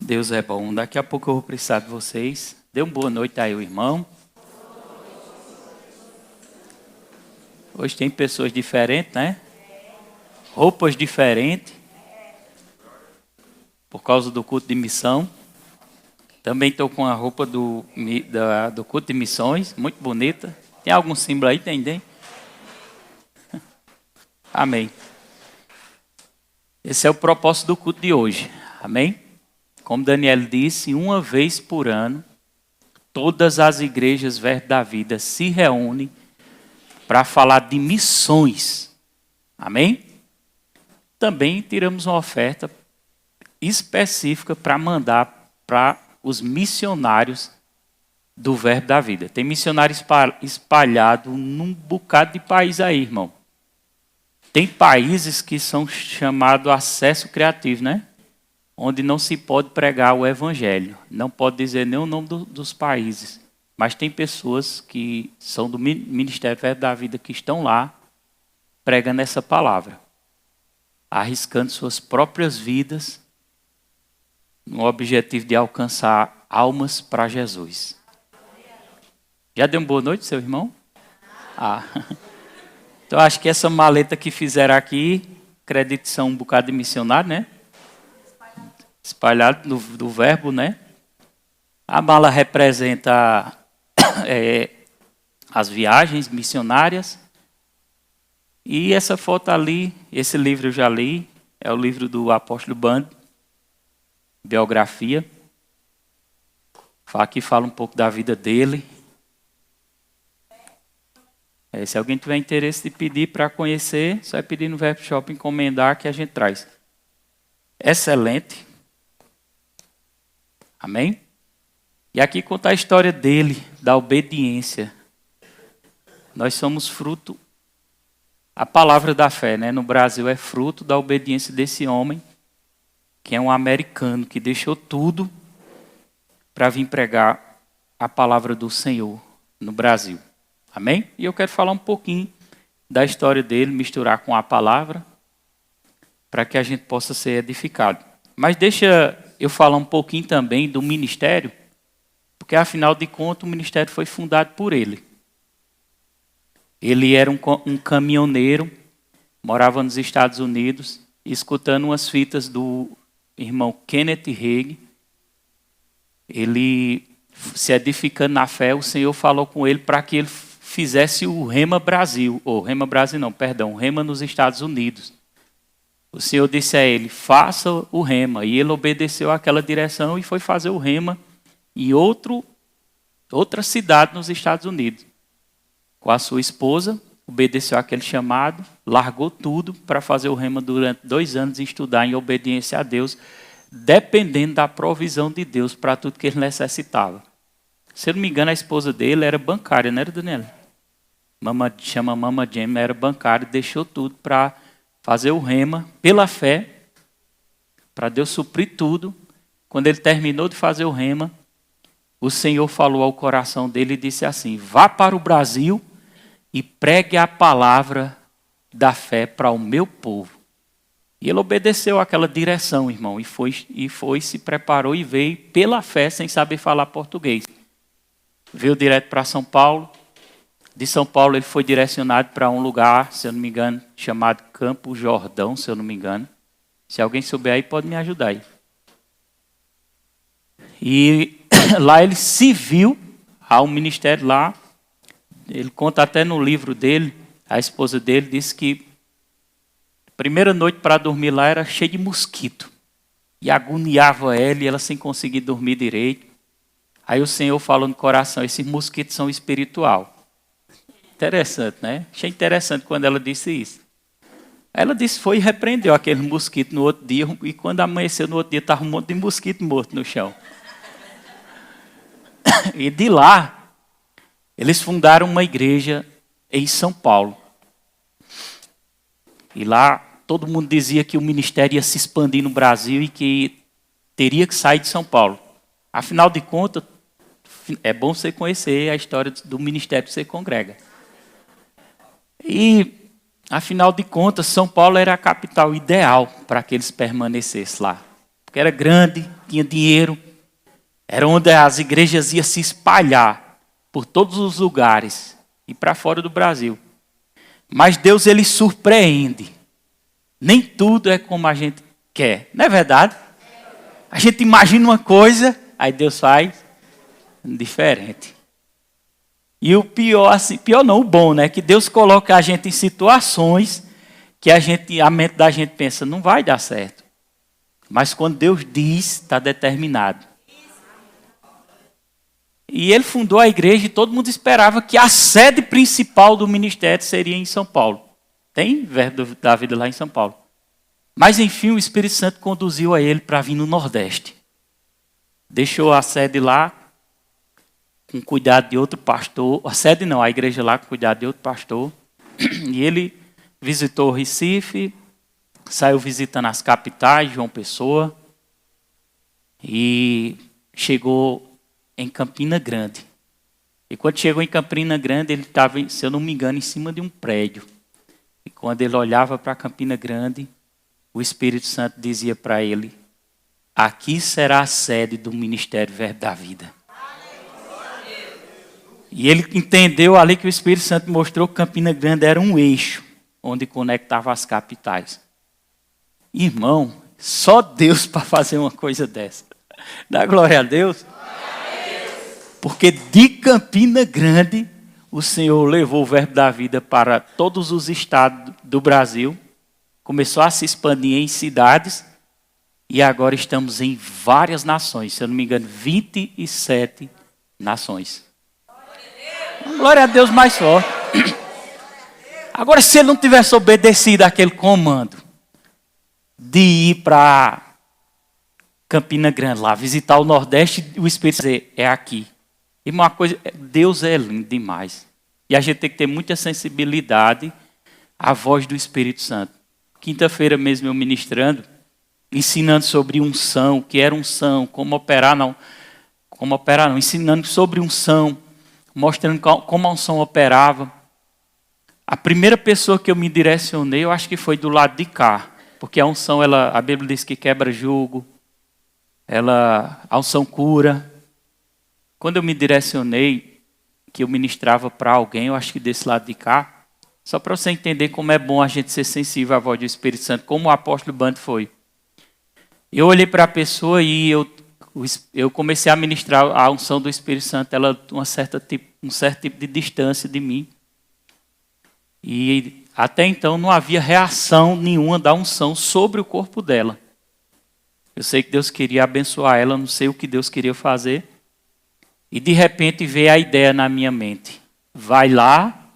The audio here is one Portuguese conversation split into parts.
Deus é bom. Daqui a pouco eu vou precisar de vocês. Dê uma boa noite aí, o irmão. Hoje tem pessoas diferentes, né? Roupas diferentes. Por causa do culto de missão. Também estou com a roupa do culto de missões. Muito bonita. Tem algum símbolo aí? Tem? Amém. Esse é o propósito do culto de hoje. Amém? Como Daniel disse, uma vez por ano, todas as igrejas Verbo da Vida se reúnem para falar de missões. Amém? Também tiramos uma oferta específica para mandar para os missionários do Verbo da Vida. Tem missionário espalhado num bocado de país aí, irmão. Tem países que são chamados acesso criativo, né? Onde não se pode pregar o evangelho. Não pode dizer nem o nome dos países. Mas tem pessoas que são do Ministério Verbo da Vida que estão lá pregando essa palavra. Arriscando suas próprias vidas no objetivo de alcançar almas para Jesus. Já deu uma boa noite, seu irmão? Então acho que essa maleta que fizeram aqui, acredito que são um bocado de missionário, né? Espalhado do verbo, né? A mala representa as viagens missionárias. E essa foto ali, esse livro eu já li, é o livro do apóstolo Band, biografia. Aqui fala um pouco da vida dele. Se alguém tiver interesse de pedir para conhecer, só é pedir no Verbo Shop encomendar que a gente traz. Excelente. Amém? E aqui conta a história dele, da obediência. Nós somos fruto, a palavra da fé, né? No Brasil é fruto da obediência desse homem, que é um americano, que deixou tudo para vir pregar a palavra do Senhor no Brasil. Amém? E eu quero falar um pouquinho da história dele, misturar com a palavra, para que a gente possa ser edificado. Mas deixa eu falar um pouquinho também do ministério, porque afinal de contas o ministério foi fundado por ele. Ele era um caminhoneiro, morava nos Estados Unidos, escutando umas fitas do irmão Kenneth Hagin. Ele, se edificando na fé, o Senhor falou com ele para que ele fizesse o Rema Brasil, ou Rema Brasil não, perdão, Rema nos Estados Unidos. O Senhor disse a ele, faça o Rema, e ele obedeceu àquela direção e foi fazer o Rema em outra cidade nos Estados Unidos. Com a sua esposa, obedeceu àquele chamado, largou tudo para fazer o Rema durante 2 anos e estudar em obediência a Deus, dependendo da provisão de Deus para tudo que ele necessitava. Se eu não me engano, a esposa dele era bancária, não era, Daniela? Chama Mama Jam, era bancária, deixou tudo para fazer o Rema pela fé, para Deus suprir tudo. Quando ele terminou de fazer o Rema, o Senhor falou ao coração dele e disse assim, vá para o Brasil e pregue a palavra da fé para o meu povo. E ele obedeceu àquela direção, irmão, e foi, se preparou e veio pela fé, sem saber falar português. Veio direto para São Paulo. De São Paulo ele foi direcionado para um lugar, se eu não me engano, chamado Campo Jordão, se eu não me engano. Se alguém souber aí, pode me ajudar aí. E lá ele se viu, há um ministério lá. Ele conta até no livro dele, a esposa dele disse que a primeira noite para dormir lá era cheia de mosquito. E agoniava ela e ela sem conseguir dormir direito. Aí o Senhor falou no coração, esses mosquitos são espiritual. Interessante, né? Achei interessante quando ela disse isso. Ela disse, foi e repreendeu aquele mosquito no outro dia, e quando amanheceu no outro dia, estava um monte de mosquito morto no chão. E de lá, eles fundaram uma igreja em São Paulo. E lá, todo mundo dizia que o ministério ia se expandir no Brasil e que teria que sair de São Paulo. Afinal de contas, é bom você conhecer a história do ministério que você congrega. E, afinal de contas, São Paulo era a capital ideal para que eles permanecessem lá. Porque era grande, tinha dinheiro. Era onde as igrejas iam se espalhar por todos os lugares e para fora do Brasil. Mas Deus, ele surpreende. Nem tudo é como a gente quer. Não é verdade? A gente imagina uma coisa, aí Deus faz diferente. E o pior, assim, pior não, o bom, né? Que Deus coloca a gente em situações que a mente da gente pensa, não vai dar certo. Mas quando Deus diz, está determinado. E ele fundou a igreja e todo mundo esperava que a sede principal do ministério seria em São Paulo. Tem Verbo da Vida lá em São Paulo. Mas enfim, o Espírito Santo conduziu a ele para vir no Nordeste. Deixou a sede lá, com cuidado de outro pastor. A sede não, a igreja lá com cuidado de outro pastor. E ele visitou Recife, saiu visitando as capitais, João Pessoa. E chegou em Campina Grande. E quando chegou em Campina Grande, ele estava, se eu não me engano, em cima de um prédio. E quando ele olhava para Campina Grande, o Espírito Santo dizia para ele, aqui será a sede do Ministério Verbo da Vida. E ele entendeu ali que o Espírito Santo mostrou que Campina Grande era um eixo onde conectava as capitais. Irmão, só Deus para fazer uma coisa dessa. Dá glória a Deus. Porque de Campina Grande, o Senhor levou o Verbo da Vida para todos os estados do Brasil. Começou a se expandir em cidades. E agora estamos em várias nações. Se eu não me engano, 27 nações. Glória a Deus mais forte. Agora, se ele não tivesse obedecido àquele comando de ir para Campina Grande, lá, visitar o Nordeste, o Espírito dizer, é aqui. E uma coisa, Deus é lindo demais. E a gente tem que ter muita sensibilidade à voz do Espírito Santo. Quinta-feira mesmo eu ministrando, ensinando sobre unção, o que era unção, como operar não, ensinando sobre unção, mostrando como a unção operava. A primeira pessoa que eu me direcionei, eu acho que foi do lado de cá, porque a unção, a Bíblia diz que quebra jugo, a unção cura. Quando eu me direcionei, que eu ministrava para alguém, eu acho que desse lado de cá, só para você entender como é bom a gente ser sensível à voz do Espírito Santo, como o apóstolo Bando foi. Eu olhei para a pessoa e eu comecei a ministrar a unção do Espírito Santo, ela um certo tipo de distância de mim. E até então não havia reação nenhuma da unção sobre o corpo dela. Eu sei que Deus queria abençoar ela, não sei o que Deus queria fazer. E de repente veio a ideia na minha mente. Vai lá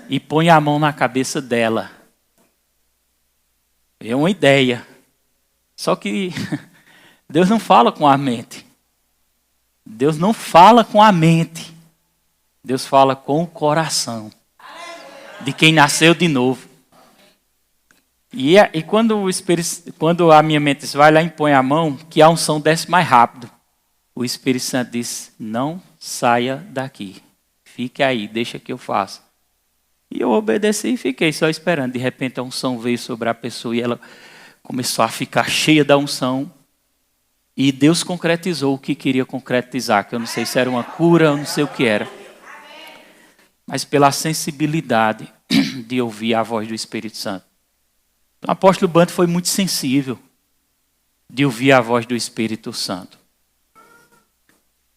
e põe a mão na cabeça dela. É uma ideia. Só que Deus não fala com a mente. Deus não fala com a mente. Deus fala com o coração. De quem nasceu de novo. E quando a minha mente diz, vai lá e põe a mão, que a unção desce mais rápido. O Espírito Santo diz, não saia daqui. Fique aí, deixa que eu faça. E eu obedeci e fiquei só esperando. De repente a unção veio sobre a pessoa e ela começou a ficar cheia da unção. E Deus concretizou o que queria concretizar. Que eu não sei se era uma cura, eu não sei o que era. Mas pela sensibilidade de ouvir a voz do Espírito Santo. O apóstolo Bando foi muito sensível de ouvir a voz do Espírito Santo.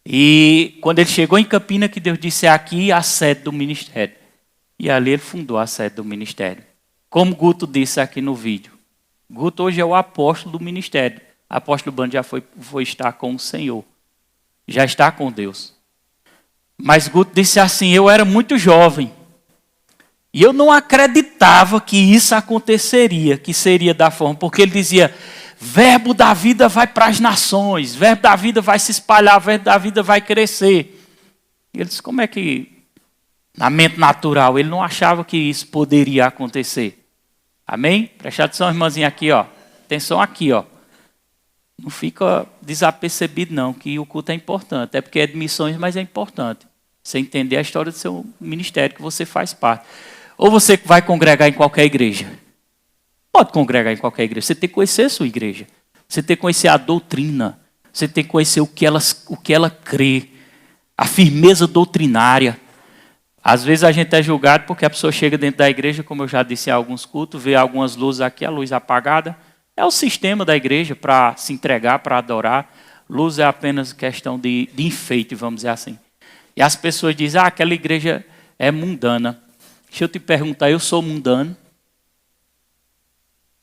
E quando ele chegou em Campina, que Deus disse, é aqui a sede do ministério. E ali ele fundou a sede do ministério. Como Guto disse aqui no vídeo. Guto hoje é o apóstolo do ministério. O apóstolo Bando já foi estar com o Senhor. Já está com Deus. Mas Guto disse assim, eu era muito jovem. E eu não acreditava que isso aconteceria, que seria da forma. Porque ele dizia, Verbo da Vida vai para as nações. Verbo da Vida vai se espalhar, Verbo da Vida vai crescer. E ele disse, como é que, na mente natural, ele não achava que isso poderia acontecer. Amém? Preste atenção, irmãzinha, aqui, ó. Atenção aqui, ó. Não fica desapercebido, não, que o culto é importante. É porque é de missões, mas é importante. Você entender a história do seu ministério que você faz parte. Ou você vai congregar em qualquer igreja. Pode congregar em qualquer igreja. Você tem que conhecer a sua igreja. Você tem que conhecer a doutrina. Você tem que conhecer o que ela crê. A firmeza doutrinária. Às vezes a gente é julgado porque a pessoa chega dentro da igreja, como eu já disse em alguns cultos, vê algumas luzes aqui, a luz apagada. É o sistema da igreja para se entregar, para adorar. Luz é apenas questão de enfeite, vamos dizer assim. E as pessoas dizem, aquela igreja é mundana. Deixa eu te perguntar, eu sou mundano?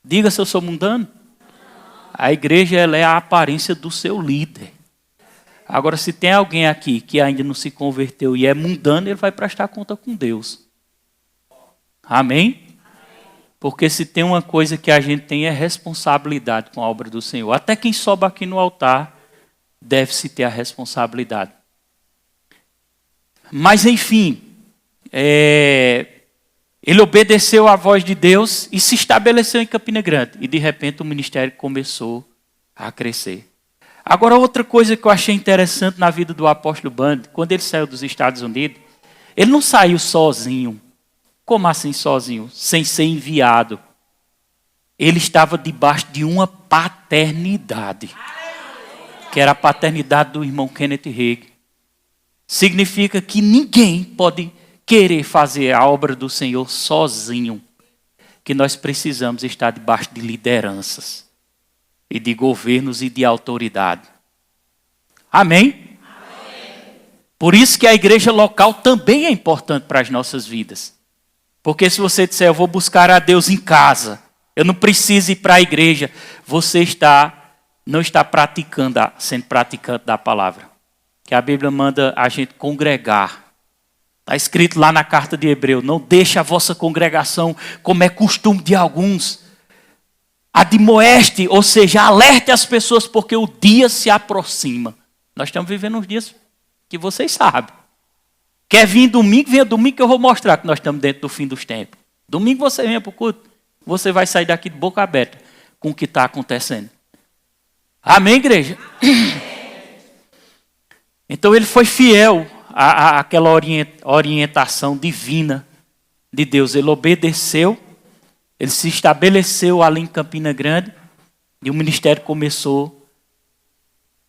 Diga se eu sou mundano. A igreja ela é a aparência do seu líder. Agora, se tem alguém aqui que ainda não se converteu e é mundano, ele vai prestar conta com Deus. Amém? Porque se tem uma coisa que a gente tem é responsabilidade com a obra do Senhor. Até quem sobe aqui no altar deve-se ter a responsabilidade. Mas, enfim, ele obedeceu à voz de Deus e se estabeleceu em Campina Grande. E, de repente, o ministério começou a crescer. Agora, outra coisa que eu achei interessante na vida do apóstolo Band, quando ele saiu dos Estados Unidos, ele não saiu sozinho. Como assim sozinho? Sem ser enviado. Ele estava debaixo de uma paternidade, que era a paternidade do irmão Kenneth Hagin. Significa que ninguém pode querer fazer a obra do Senhor sozinho, que nós precisamos estar debaixo de lideranças e de governos e de autoridade. Amém? Amém? Por isso que a igreja local também é importante para as nossas vidas. Porque se você disser, eu vou buscar a Deus em casa, eu não preciso ir para a igreja, você não está sendo praticante da palavra. Que a Bíblia manda a gente congregar. Está escrito lá na carta de Hebreu, não deixe a vossa congregação como é costume de alguns. Admoeste, ou seja, alerte as pessoas porque o dia se aproxima. Nós estamos vivendo uns dias que vocês sabem. Quer vir domingo, venha domingo que eu vou mostrar que nós estamos dentro do fim dos tempos. Domingo você venha para o culto, você vai sair daqui de boca aberta com o que está acontecendo. Amém, igreja? Então ele foi fiel àquela orientação divina de Deus. Ele obedeceu. Ele se estabeleceu ali em Campina Grande e o ministério começou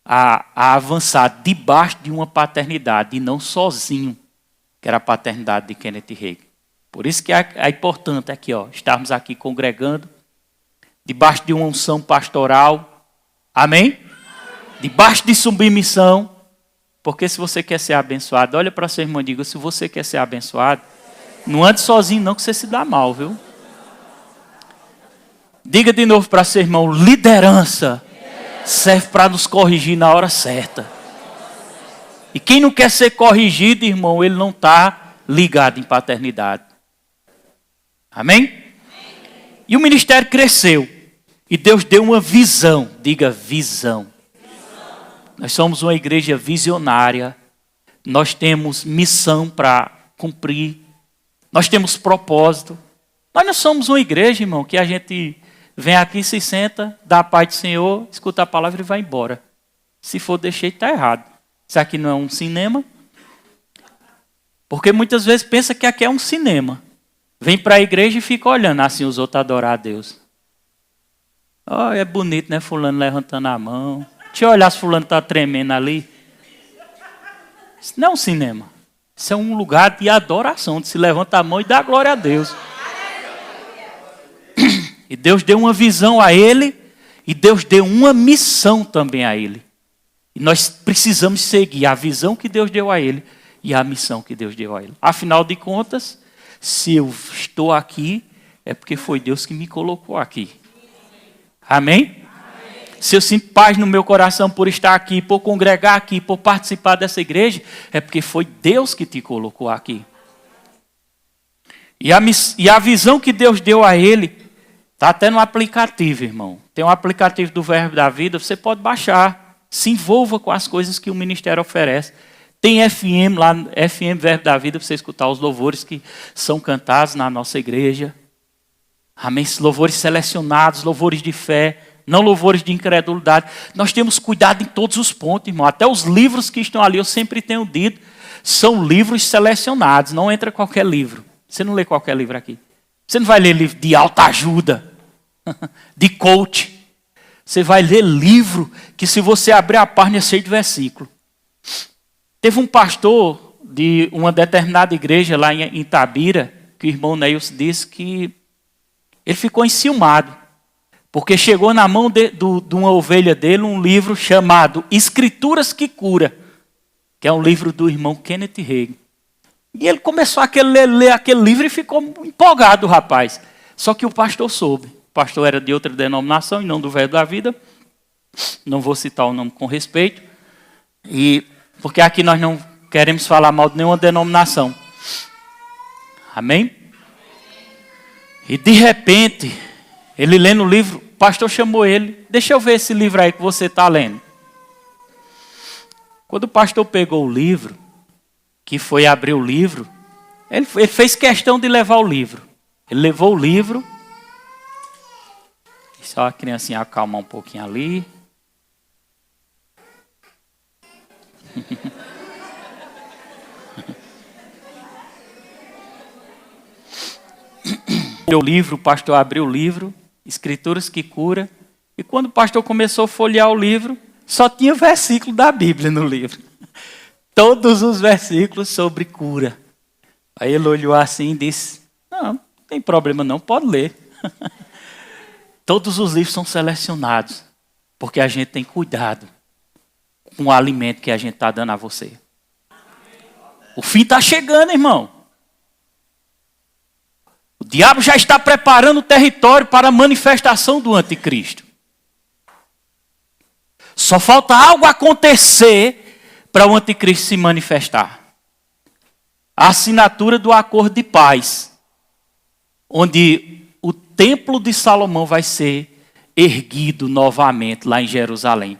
a avançar debaixo de uma paternidade e não sozinho, que era a paternidade de Kenneth Hagin. Por isso que é importante aqui, estarmos aqui congregando, debaixo de uma unção pastoral. Amém? Debaixo de submissão. Porque se você quer ser abençoado, olha para seu irmão e diga, se você quer ser abençoado, não ande sozinho não que você se dá mal, viu? Diga de novo para seu irmão, liderança serve para nos corrigir na hora certa. E quem não quer ser corrigido, irmão, ele não está ligado em paternidade. Amém? E o ministério cresceu. E Deus deu uma visão. Diga visão. Nós somos uma igreja visionária. Nós temos missão para cumprir. Nós temos propósito. Nós não somos uma igreja, irmão, que a gente vem aqui, se senta, dá a paz do Senhor, escuta a palavra e vai embora. Se for desse jeito, está errado. Isso aqui não é um cinema. Porque muitas vezes pensa que aqui é um cinema. Vem para a igreja e fica olhando assim os outros adorar a Deus. Oh, é bonito, né? Fulano levantando a mão. Deixa eu olhar se fulano está tremendo ali. Isso não é um cinema. Isso é um lugar de adoração, onde se levanta a mão e dá glória a Deus. E Deus deu uma visão a ele, e Deus deu uma missão também a ele. E nós precisamos seguir a visão que Deus deu a ele e a missão que Deus deu a ele. Afinal de contas, se eu estou aqui, é porque foi Deus que me colocou aqui. Amém? Se eu sinto paz no meu coração por estar aqui, por congregar aqui, por participar dessa igreja, é porque foi Deus que te colocou aqui. E a visão que Deus deu a ele, está até no aplicativo, irmão. Tem um aplicativo do Verbo da Vida, você pode baixar. Se envolva com as coisas que o ministério oferece. Tem FM lá, FM Verbo da Vida, para você escutar os louvores que são cantados na nossa igreja. Amém? Louvores selecionados, louvores de fé, não louvores de incredulidade. Nós temos cuidado em todos os pontos, irmão. Até os livros que estão ali, eu sempre tenho dito, são livros selecionados. Não entra qualquer livro. Você não lê qualquer livro aqui. Você não vai ler livro de alta ajuda, de coach. Você vai ler livro que se você abrir a página é cheio de versículo. Teve um pastor de uma determinada igreja lá em Itabira, que o irmão Neilson disse que ele ficou enciumado, porque chegou na mão de uma ovelha dele um livro chamado Escrituras que Cura, que é um livro do irmão Kenneth Hagin. E ele começou a ler aquele livro e ficou empolgado, rapaz. Só que o pastor soube. O pastor era de outra denominação e não do Verbo da Vida. Não vou citar o nome com respeito. Porque aqui nós não queremos falar mal de nenhuma denominação. Amém? E de repente, ele lendo o livro, o pastor chamou ele. Deixa eu ver esse livro aí que você está lendo. Quando o pastor pegou o livro, que foi abrir o livro, ele fez questão de levar o livro. Ele levou o livro. Só a criancinha acalmar um pouquinho ali. O pastor abriu o livro, Escrituras que Cura. E quando o pastor começou a folhear o livro, só tinha versículo da Bíblia no livro. Todos os versículos sobre cura. Aí ele olhou assim e disse, não tem problema não, pode ler. Todos os livros são selecionados, porque a gente tem cuidado com o alimento que a gente está dando a você. O fim está chegando, irmão. O diabo já está preparando o território para a manifestação do anticristo. Só falta algo acontecer para o anticristo se manifestar. A assinatura do acordo de paz, onde o templo de Salomão vai ser erguido novamente lá em Jerusalém.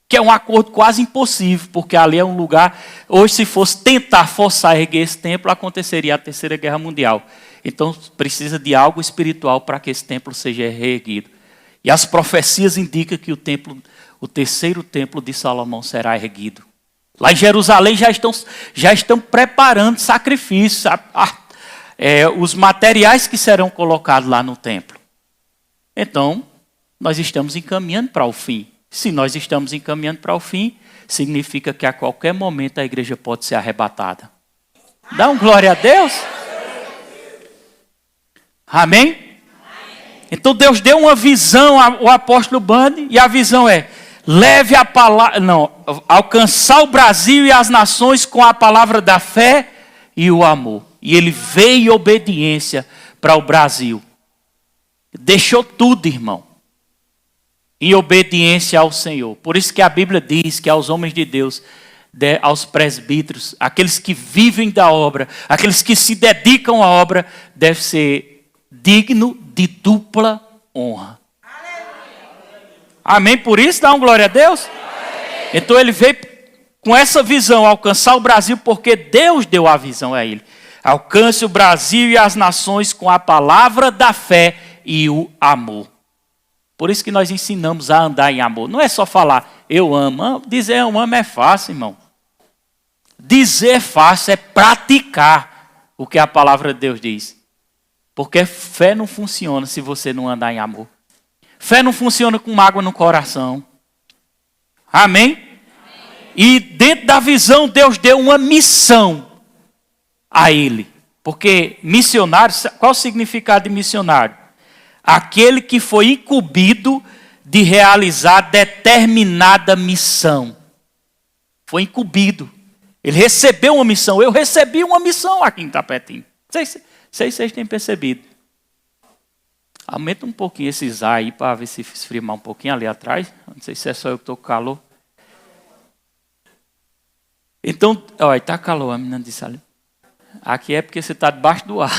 Que é um acordo quase impossível, porque ali é um lugar, hoje se fosse tentar forçar a erguer esse templo, aconteceria a Terceira Guerra Mundial. Então precisa de algo espiritual para que esse templo seja reerguido. E as profecias indicam que o terceiro templo de Salomão será erguido. Lá em Jerusalém já estão preparando sacrifícios, os materiais que serão colocados lá no templo. Então, nós estamos encaminhando para o fim. Se nós estamos encaminhando para o fim, significa que a qualquer momento a igreja pode ser arrebatada. Dá um glória a Deus. Amém? Então Deus deu uma visão ao apóstolo Bundy, e a visão é: leve a palavra, alcançar o Brasil e as nações com a palavra da fé e o amor. E ele veio em obediência para o Brasil. Deixou tudo, irmão, em obediência ao Senhor. Por isso que a Bíblia diz que aos homens de Deus, aos presbíteros, aqueles que vivem da obra, aqueles que se dedicam à obra, deve ser digno de dupla honra. Amém? Por isso, dá uma glória a Deus. Então ele veio com essa visão, alcançar o Brasil, porque Deus deu a visão a ele. Alcance o Brasil e as nações com a palavra da fé e o amor. Por isso que nós ensinamos a andar em amor. Não é só falar, eu amo. Dizer eu amo é fácil, irmão. Dizer fácil é praticar o que a palavra de Deus diz. Porque fé não funciona se você não andar em amor. Fé não funciona com mágoa no coração. Amém? E dentro da visão, Deus deu uma missão a ele. Porque missionário, qual o significado de missionário? Aquele que foi incumbido de realizar determinada missão. Foi incumbido. Ele recebeu uma missão. Eu recebi uma missão aqui em Tapetinho. Sei se vocês têm percebido. Aumenta um pouquinho esses ar aí para ver se esfria um pouquinho ali atrás. Não sei se é só eu que estou com calor. Então, olha, está calor, a menina disse ali. Aqui é porque você está debaixo do ar.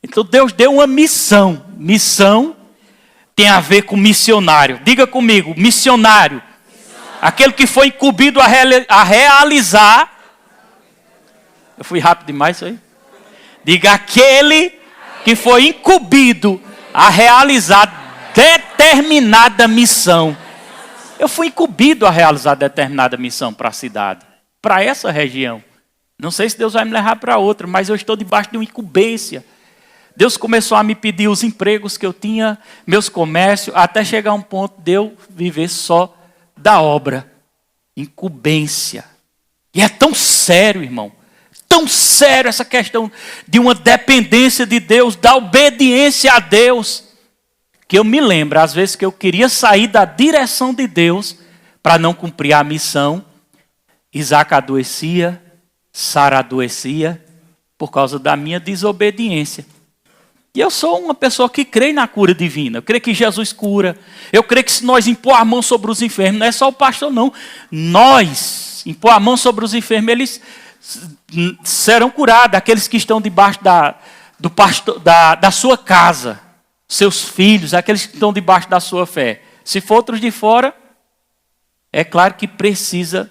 Então Deus deu uma missão. Missão tem a ver com missionário. Diga comigo, missionário. Aquele que foi incumbido a realizar. Eu fui rápido demais isso aí? Diga, aquele que foi incumbido a realizar determinada missão. Eu fui incumbido a realizar determinada missão para a cidade, para essa região. Não sei se Deus vai me levar para outra, mas eu estou debaixo de uma incumbência. Deus começou a me pedir os empregos que eu tinha, meus comércios, até chegar a um ponto de eu viver só da obra. Incumbência. E é tão sério, irmão. Tão sério essa questão de uma dependência de Deus, da obediência a Deus, que eu me lembro, às vezes, que eu queria sair da direção de Deus para não cumprir a missão. Isaac adoecia, Sara adoecia, por causa da minha desobediência. E eu sou uma pessoa que crê na cura divina. Eu creio que Jesus cura. Eu creio que se nós impor a mão sobre os enfermos, não é só o pastor não. Nós impor a mão sobre os enfermos, eles serão curados. Aqueles que estão debaixo da sua casa. Seus filhos, aqueles que estão debaixo da sua fé. Se for outros de fora, é claro que precisa.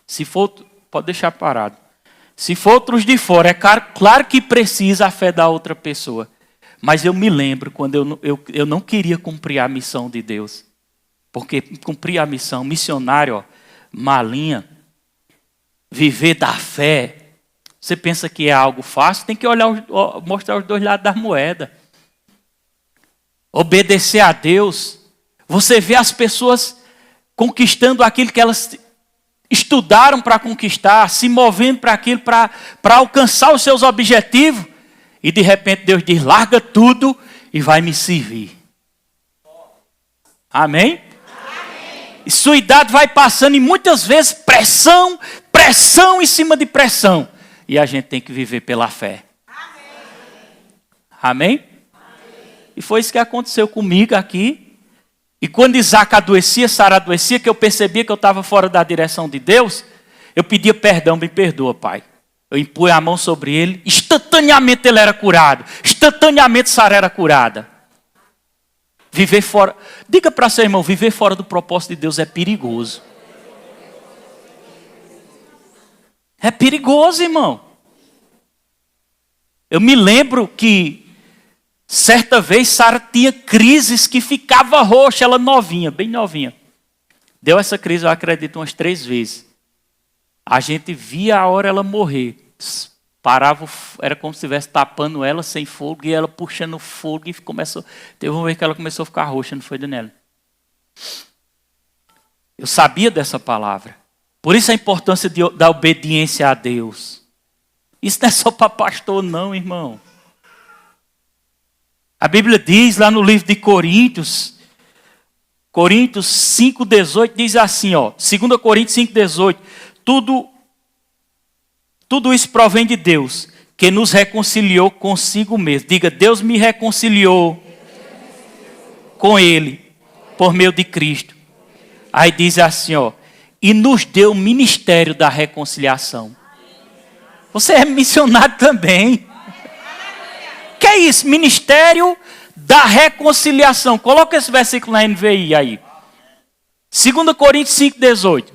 Se for, pode deixar parado. Se for outros de fora, é claro que precisa a fé da outra pessoa. Mas eu me lembro quando eu não queria cumprir a missão de Deus. Porque cumprir a missão, missionário, ó, malinha, viver da fé. Você pensa que é algo fácil? Tem que mostrar os dois lados da moeda. Obedecer a Deus. Você vê as pessoas conquistando aquilo que elas estudaram para conquistar, se movendo para aquilo, para alcançar os seus objetivos. E de repente Deus diz, larga tudo e vai me servir. Amém? Amém. E sua idade vai passando e muitas vezes pressão em cima de pressão. E a gente tem que viver pela fé. Amém? Amém? E foi isso que aconteceu comigo aqui. E quando Isaac adoecia, Sara adoecia, que eu percebia que eu estava fora da direção de Deus, eu pedia perdão, me perdoa, Pai. Eu impunha a mão sobre ele, instantaneamente ele era curado. Instantaneamente Sara era curada. Viver fora, diga para seu irmão, viver fora do propósito de Deus é perigoso. É perigoso, irmão. Eu me lembro que certa vez, Sara tinha crises que ficava roxa, ela novinha, bem novinha. Deu essa crise, eu acredito, umas 3 vezes. A gente via a hora ela morrer. Parava, era como se estivesse tapando ela sem fogo, e ela puxando fogo e começou. Teve uma vez que ela começou a ficar roxa, não foi, Daniela? Eu sabia dessa palavra. Por isso a importância da obediência a Deus. Isso não é só para pastor, não, irmão. A Bíblia diz lá no livro de Coríntios 5,18, diz assim, ó, 2 Coríntios 5,18, tudo isso provém de Deus, que nos reconciliou consigo mesmo. Diga, Deus me reconciliou com Ele, por meio de Cristo. Aí diz assim, ó, e nos deu o ministério da reconciliação. Você é missionário também. Que é isso? Ministério da reconciliação. Coloca esse versículo na NVI aí. 2 Coríntios 5,18. O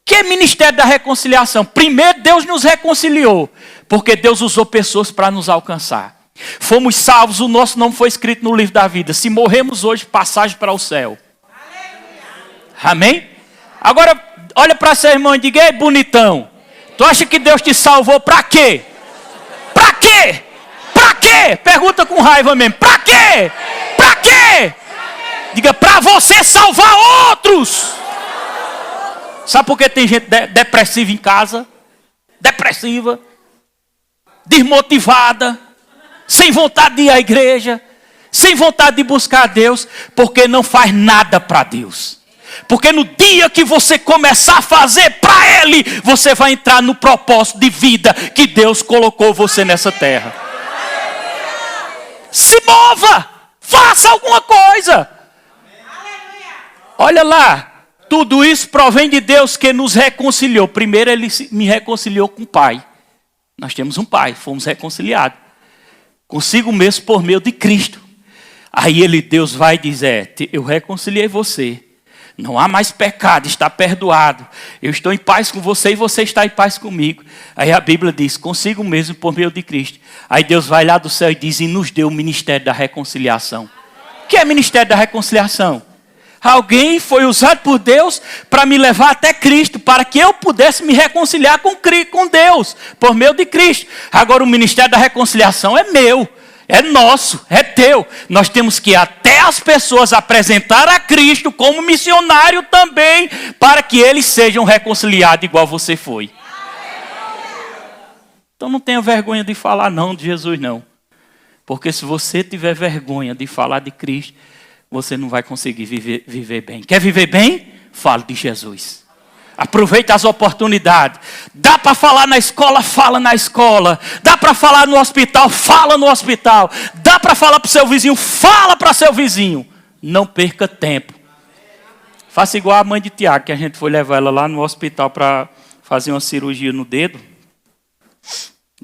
que é ministério da reconciliação? Primeiro Deus nos reconciliou, porque Deus usou pessoas para nos alcançar. Fomos salvos, o nosso nome foi escrito no livro da vida. Se morremos hoje, passagem para o céu. Amém? Agora, olha para seu irmão e diga, ei, bonitão. Tu acha que Deus te salvou para quê? Para quê? Para quê? Pergunta com raiva mesmo. Para quê? Para quê? Diga, para você salvar outros. Sabe por que tem gente depressiva em casa? Depressiva. Desmotivada. Sem vontade de ir à igreja. Sem vontade de buscar a Deus. Porque não faz nada para Deus. Porque no dia que você começar a fazer para Ele, você vai entrar no propósito de vida que Deus colocou você nessa terra. Se mova! Faça alguma coisa! Olha lá, tudo isso provém de Deus que nos reconciliou. Primeiro Ele me reconciliou com o Pai. Nós temos um Pai, fomos reconciliados. Consigo mesmo por meio de Cristo. Aí Deus vai dizer, eu reconciliei você. Não há mais pecado, está perdoado. Eu estou em paz com você e você está em paz comigo. Aí a Bíblia diz, consigo mesmo por meio de Cristo. Aí Deus vai lá do céu e diz, e nos deu o ministério da reconciliação. O que é ministério da reconciliação? Alguém foi usado por Deus para me levar até Cristo, para que eu pudesse me reconciliar com Deus, por meio de Cristo. Agora o ministério da reconciliação é meu. É nosso, é teu. Nós temos que ir até as pessoas apresentar a Cristo como missionário também, para que eles sejam reconciliados igual você foi. Então não tenha vergonha de falar não de Jesus não. Porque se você tiver vergonha de falar de Cristo, você não vai conseguir viver bem. Quer viver bem? Fale de Jesus. Aproveita as oportunidades. Dá para falar na escola? Fala na escola. Dá para falar no hospital? Fala no hospital. Dá para falar para o seu vizinho? Fala para seu vizinho. Não perca tempo. Faça igual a mãe de Tiago, que a gente foi levar ela lá no hospital para fazer uma cirurgia no dedo.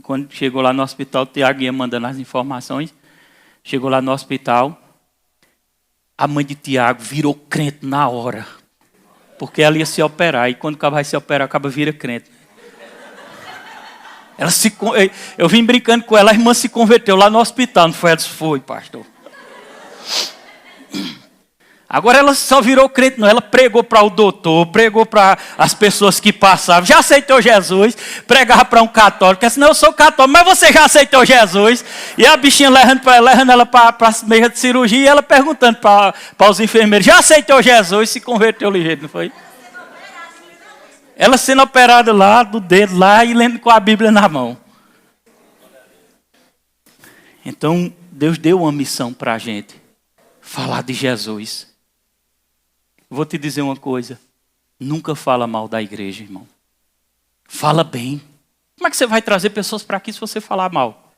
Quando chegou lá no hospital, o Tiago ia mandando as informações. Chegou lá no hospital. A mãe de Tiago virou crente na hora. Porque ela ia se operar. E quando o cabo vai se operar, o cabo vira crente. Eu vim brincando com ela, a irmã se converteu lá no hospital. Não foi? Ela disse, foi, pastor. Agora ela só virou crente, não. Ela pregou para o doutor, pregou para as pessoas que passavam. Já aceitou Jesus, pregava para um católico. Disse, não, eu sou católico, mas você já aceitou Jesus? E a bichinha levando ela para a mesa de cirurgia e ela perguntando para os enfermeiros, já aceitou Jesus? Se converteu ligeiro, não foi? Ela sendo operada lá, do dedo lá e lendo com a Bíblia na mão. Então, Deus deu uma missão para a gente. Falar de Jesus. Vou te dizer uma coisa. Nunca fala mal da igreja, irmão. Fala bem. Como é que você vai trazer pessoas para aqui se você falar mal?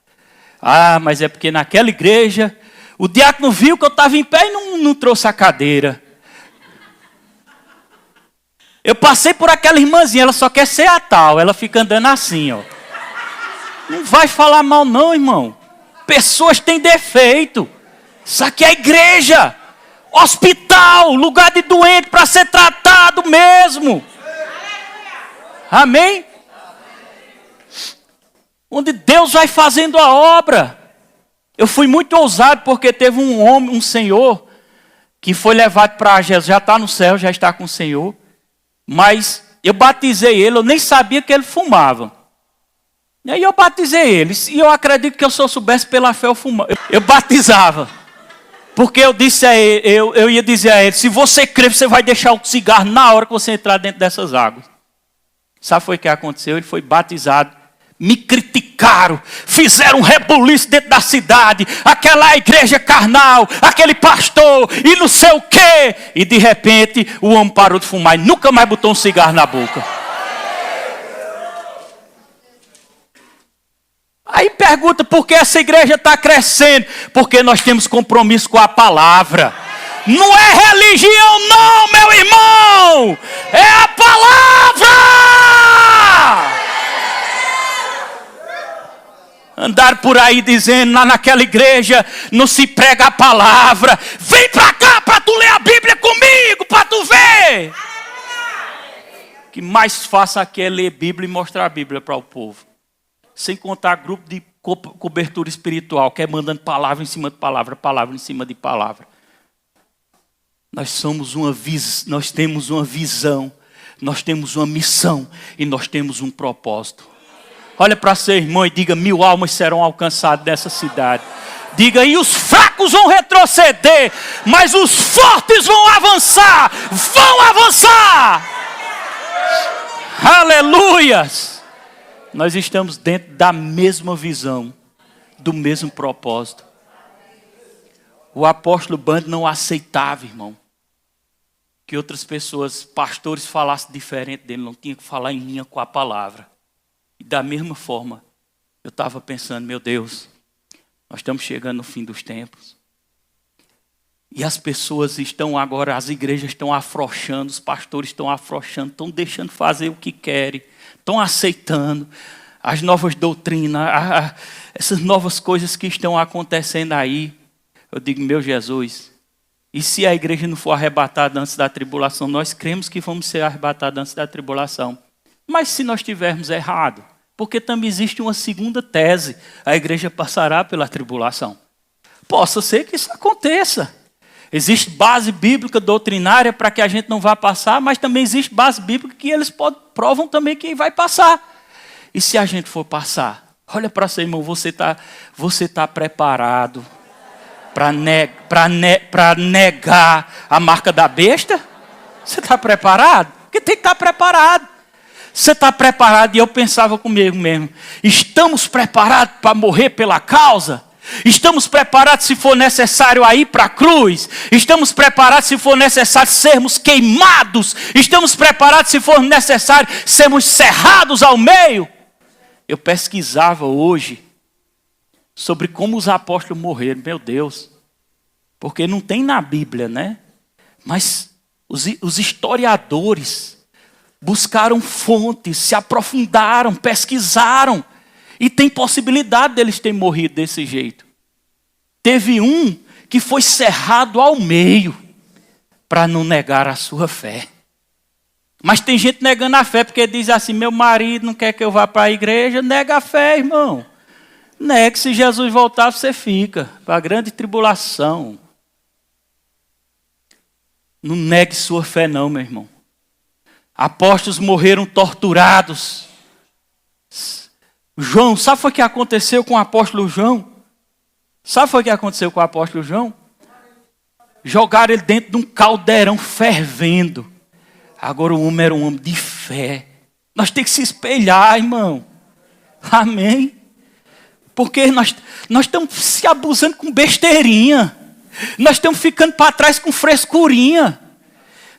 Ah, mas é porque naquela igreja, o diácono viu que eu estava em pé e não trouxe a cadeira. Eu passei por aquela irmãzinha, ela só quer ser a tal. Ela fica andando assim, ó. Não vai falar mal não, irmão. Pessoas têm defeito. Isso aqui é igreja. Hospital, lugar de doente para ser tratado mesmo. Amém? Onde Deus vai fazendo a obra. Eu fui muito ousado porque teve um homem, um senhor, que foi levado para Jesus, já está no céu, já está com o Senhor. Mas eu batizei ele, eu nem sabia que ele fumava. E aí eu batizei ele. E eu acredito que se eu soubesse pela fé eu fumava. Eu batizava. Porque eu disse a ele, eu ia dizer a ele, se você crer, você vai deixar o cigarro na hora que você entrar dentro dessas águas. Sabe foi o que aconteceu? Ele foi batizado. Me criticaram, fizeram um rebuliço dentro da cidade, aquela igreja carnal, aquele pastor e não sei o quê. E de repente o homem parou de fumar e nunca mais botou um cigarro na boca. Aí pergunta por que essa igreja está crescendo? Porque nós temos compromisso com a palavra. Não é religião não, meu irmão. É a palavra. Andar por aí dizendo, lá naquela igreja não se prega a palavra. Vem para cá para tu ler a Bíblia comigo, para tu ver. O que mais faça aqui é ler Bíblia e mostrar a Bíblia para o povo. Sem contar grupo de cobertura espiritual, que é mandando palavra em cima de palavra, palavra em cima de palavra. Nós temos uma visão, nós temos uma missão e nós temos um propósito. Olha para seu irmão e diga, 1000 almas serão alcançadas dessa cidade. Diga, e os fracos vão retroceder, mas os fortes vão avançar. Vão avançar! Aleluias! Nós estamos dentro da mesma visão, do mesmo propósito. O apóstolo Band não aceitava, irmão, que outras pessoas, pastores, falassem diferente dele. Não tinha que falar em linha com a palavra. E da mesma forma, eu estava pensando, meu Deus, nós estamos chegando no fim dos tempos. E as pessoas estão agora, as igrejas estão afrouxando, os pastores estão afrouxando, estão deixando fazer o que querem, estão aceitando as novas doutrinas, essas novas coisas que estão acontecendo aí. Eu digo, meu Jesus, e se a igreja não for arrebatada antes da tribulação? Nós cremos que vamos ser arrebatados antes da tribulação. Mas se nós estivermos errados, porque também existe uma segunda tese, a igreja passará pela tribulação. Possa ser que isso aconteça. Existe base bíblica doutrinária para que a gente não vá passar, mas também existe base bíblica que eles provam também que vai passar. E se a gente for passar, Olha para seu irmão, você tá preparado para negar a marca da besta? Você está preparado? Porque tem que estar preparado. Você está preparado? E eu pensava comigo mesmo, estamos preparados para morrer pela causa? Estamos preparados se for necessário a ir para a cruz? Estamos preparados se for necessário sermos queimados? Estamos preparados se for necessário sermos cerrados ao meio? Eu pesquisava hoje sobre como os apóstolos morreram, meu Deus. Porque não tem na Bíblia, né? Mas os historiadores buscaram fontes, se aprofundaram, pesquisaram. E tem possibilidade deles terem morrido desse jeito. Teve um que foi cerrado ao meio para não negar a sua fé. Mas tem gente negando a fé porque diz assim, meu marido não quer que eu vá para a igreja. Nega a fé, irmão. Nega, se Jesus voltar, você fica para a grande tribulação. Não negue sua fé não, meu irmão. Apóstolos morreram torturados. João, sabe o que aconteceu com o apóstolo João? Sabe o que aconteceu com o apóstolo João? Jogaram ele dentro de um caldeirão fervendo. Agora o homem era um homem de fé. Nós temos que se espelhar, irmão. Amém? Porque nós estamos se abusando com besteirinha. Nós estamos ficando para trás com frescurinha.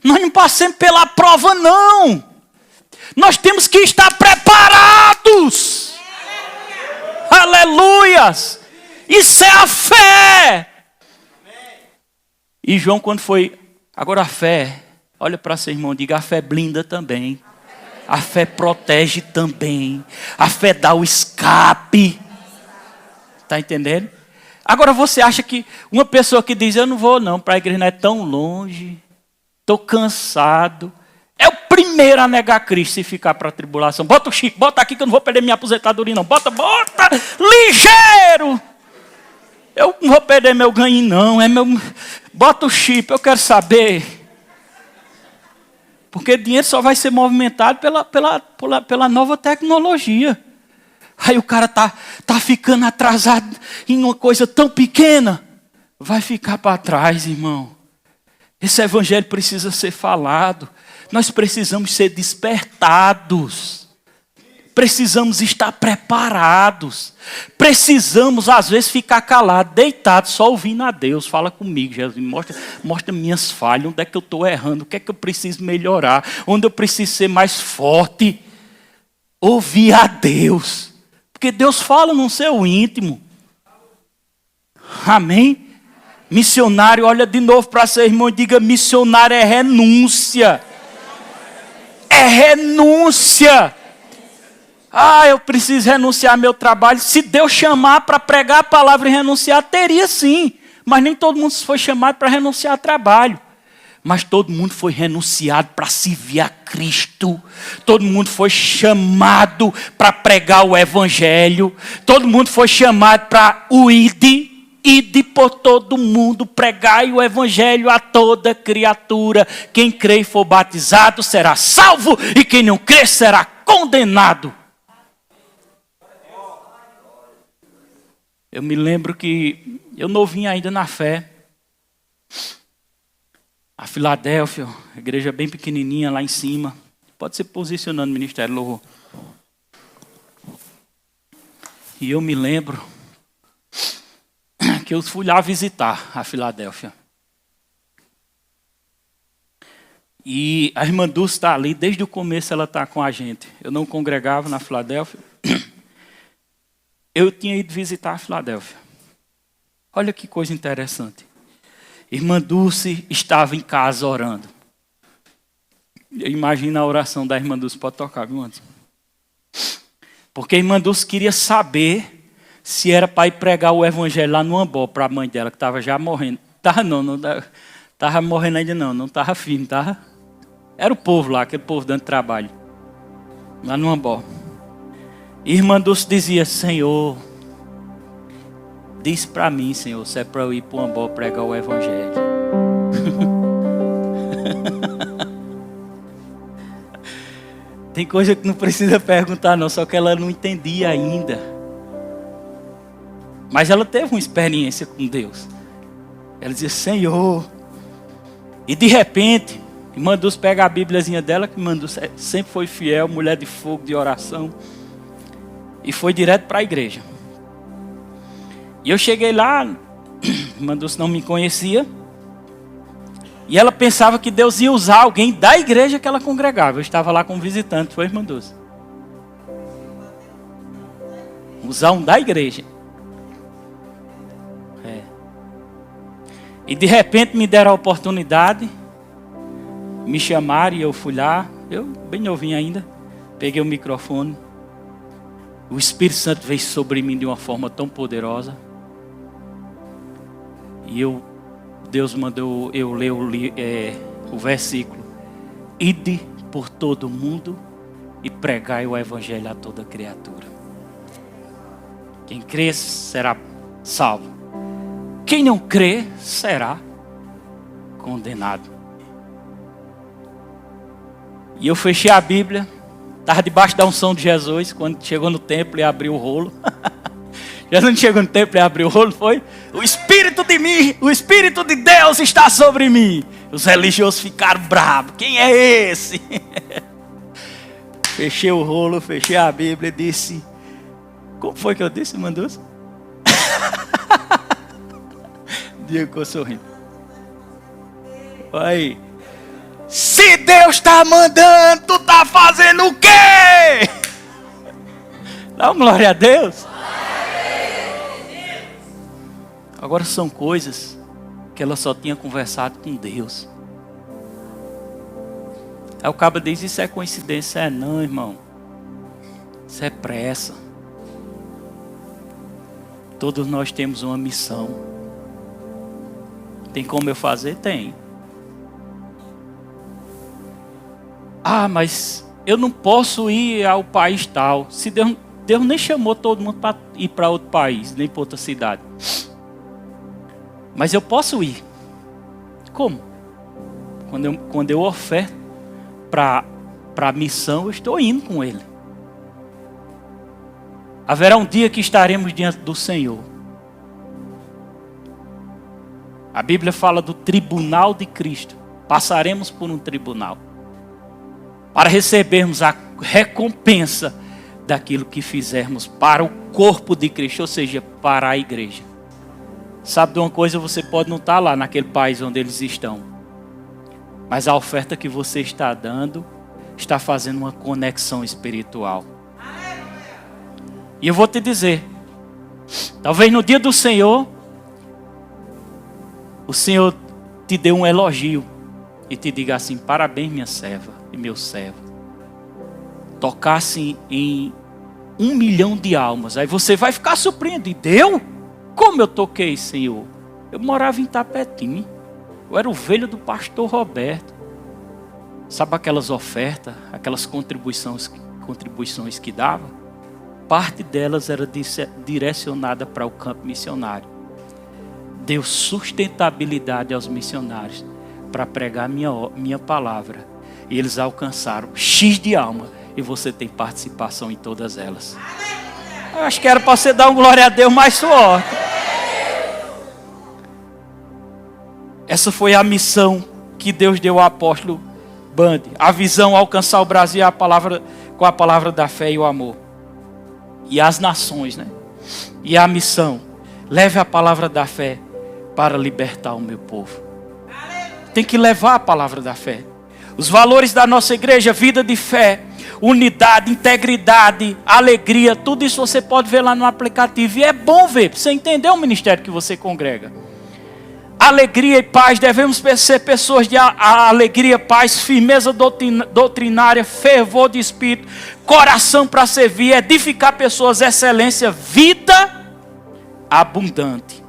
Nós não passamos pela prova, não. Nós temos que estar preparados. Aleluias! Isso é a fé. E João, quando foi... Agora a fé, olha para seu irmão, diga, a fé blinda também. A fé protege também. A fé dá o escape. Está entendendo? Agora você acha que uma pessoa que diz, eu não vou não, para a igreja não é tão longe, estou cansado, é o primeiro a negar Cristo e ficar para a tribulação. Bota o chip, bota aqui que eu não vou perder minha aposentadoria não. Bota, ligeiro. Eu não vou perder meu ganho não, bota o chip, eu quero saber. Porque dinheiro só vai ser movimentado pela nova tecnologia. Aí o cara tá ficando atrasado em uma coisa tão pequena. Vai ficar para trás, irmão. Esse evangelho precisa ser falado. Nós precisamos ser despertados. Precisamos estar preparados. Precisamos, às vezes, ficar calados, deitados, só ouvindo a Deus. Fala comigo, Jesus. Mostra minhas falhas. Onde é que eu estou errando? O que é que eu preciso melhorar? Onde eu preciso ser mais forte? Ouvir a Deus. Porque Deus fala no seu íntimo. Amém? Missionário, olha de novo para seu irmão e diga, missionário é renúncia. É renúncia. Eu preciso renunciar ao meu trabalho. Se Deus chamar para pregar a palavra e renunciar, teria sim. Mas nem todo mundo foi chamado para renunciar ao trabalho. Mas todo mundo foi renunciado para servir a Cristo. Todo mundo foi chamado para pregar o evangelho. Todo mundo foi chamado para o ide por todo mundo, pregai o evangelho a toda criatura. Quem crê e for batizado será salvo, e quem não crê será condenado. Eu me lembro que eu novinho ainda na fé. A Filadélfia, a igreja bem pequenininha lá em cima. Pode ser posicionando o Ministério Louvor. E eu me lembro que eu fui lá visitar a Filadélfia. E a irmã Dulce está ali, desde o começo ela está com a gente. Eu não congregava na Filadélfia. Eu tinha ido visitar a Filadélfia. Olha que coisa interessante. Irmã Dulce estava em casa orando. Imagina a oração da irmã Dulce, pode tocar, viu, antes? Porque a irmã Dulce queria saber se era para ir pregar o evangelho lá no Ambó para a mãe dela, que estava já morrendo. Não estava morrendo ainda não estava firme, estava... Era o povo lá, aquele povo dando trabalho. Lá no Ambó. E irmã Dulce dizia, Senhor... Diz para mim, Senhor, se é para eu ir para o Ambó pregar o evangelho. Tem coisa que não precisa perguntar não, só que ela não entendia ainda. Mas ela teve uma experiência com Deus. Ela dizia, Senhor. E de repente, irmã Dulce pega a bíbliazinha dela, que irmã Dulce sempre foi fiel, mulher de fogo, de oração. E foi direto para a igreja. E eu cheguei lá, irmã Dulce não me conhecia. E ela pensava que Deus ia usar alguém da igreja que ela congregava. Eu estava lá como visitante, foi, irmã Dulce? Usar um da igreja. E de repente me deram a oportunidade, me chamaram e eu fui lá, eu bem novinho ainda, peguei o microfone. O Espírito Santo veio sobre mim de uma forma tão poderosa. E Deus mandou eu ler o versículo. Ide por todo o mundo e pregai o evangelho a toda criatura. Quem crê será salvo. Quem não crê será condenado. E eu fechei a Bíblia. Estava debaixo da unção de Jesus. Quando chegou no templo e abriu o rolo. Jesus não chegou no templo e abriu o rolo, foi? O Espírito de mim, o Espírito de Deus está sobre mim. Os religiosos ficaram bravos. Quem é esse? Fechei o rolo, fechei a Bíblia e disse... Como foi que eu disse, Mandus? Diego ficou sorrindo. Aí. Se Deus está mandando, tu está fazendo o quê? Dá uma glória a Deus. Agora são coisas que ela só tinha conversado com Deus. Aí o cabo diz, isso é coincidência? É não, irmão. Isso é pressa. Todos nós temos uma missão. Tem como eu fazer? Tem. Ah, mas eu não posso ir ao país tal. Se Deus nem chamou todo mundo para ir para outro país, nem para outra cidade. Mas eu posso ir. Como? Quando eu oferto para a missão, eu estou indo com Ele. Haverá um dia que estaremos diante do Senhor. A Bíblia fala do tribunal de Cristo. Passaremos por um tribunal. Para recebermos a recompensa daquilo que fizermos para o corpo de Cristo, ou seja, para a igreja. Sabe de uma coisa, você pode não estar lá naquele país onde eles estão. Mas a oferta que você está dando, está fazendo uma conexão espiritual. E eu vou te dizer, talvez no dia do Senhor, o Senhor te dê um elogio e te diga assim, parabéns minha serva e meu servo. Tocasse em 1 milhão de almas. Aí você vai ficar surpreendido. Deu? Como eu toquei, Senhor? Eu morava em Tapetim. Eu era ovelha do pastor Roberto. Sabe aquelas ofertas, aquelas contribuições que dava? Parte delas era direcionada para o campo missionário. Deu sustentabilidade aos missionários para pregar minha palavra. E eles alcançaram X de alma. E você tem participação em todas elas. Eu acho que era para você dar um glória a Deus mais forte. Essa foi a missão que Deus deu ao apóstolo Bande. A visão, alcançar o Brasil com a palavra da fé e o amor. E as nações, né? E a missão. Leve a palavra da fé para libertar o meu povo. Tem que levar a palavra da fé. Os valores da nossa igreja, vida de fé, unidade, integridade, alegria, tudo isso você pode ver lá no aplicativo. E é bom ver, para você entender o ministério que você congrega. Alegria e paz, devemos ser pessoas de alegria, paz, firmeza doutrinária, fervor de espírito, coração para servir, edificar pessoas, excelência, vida abundante.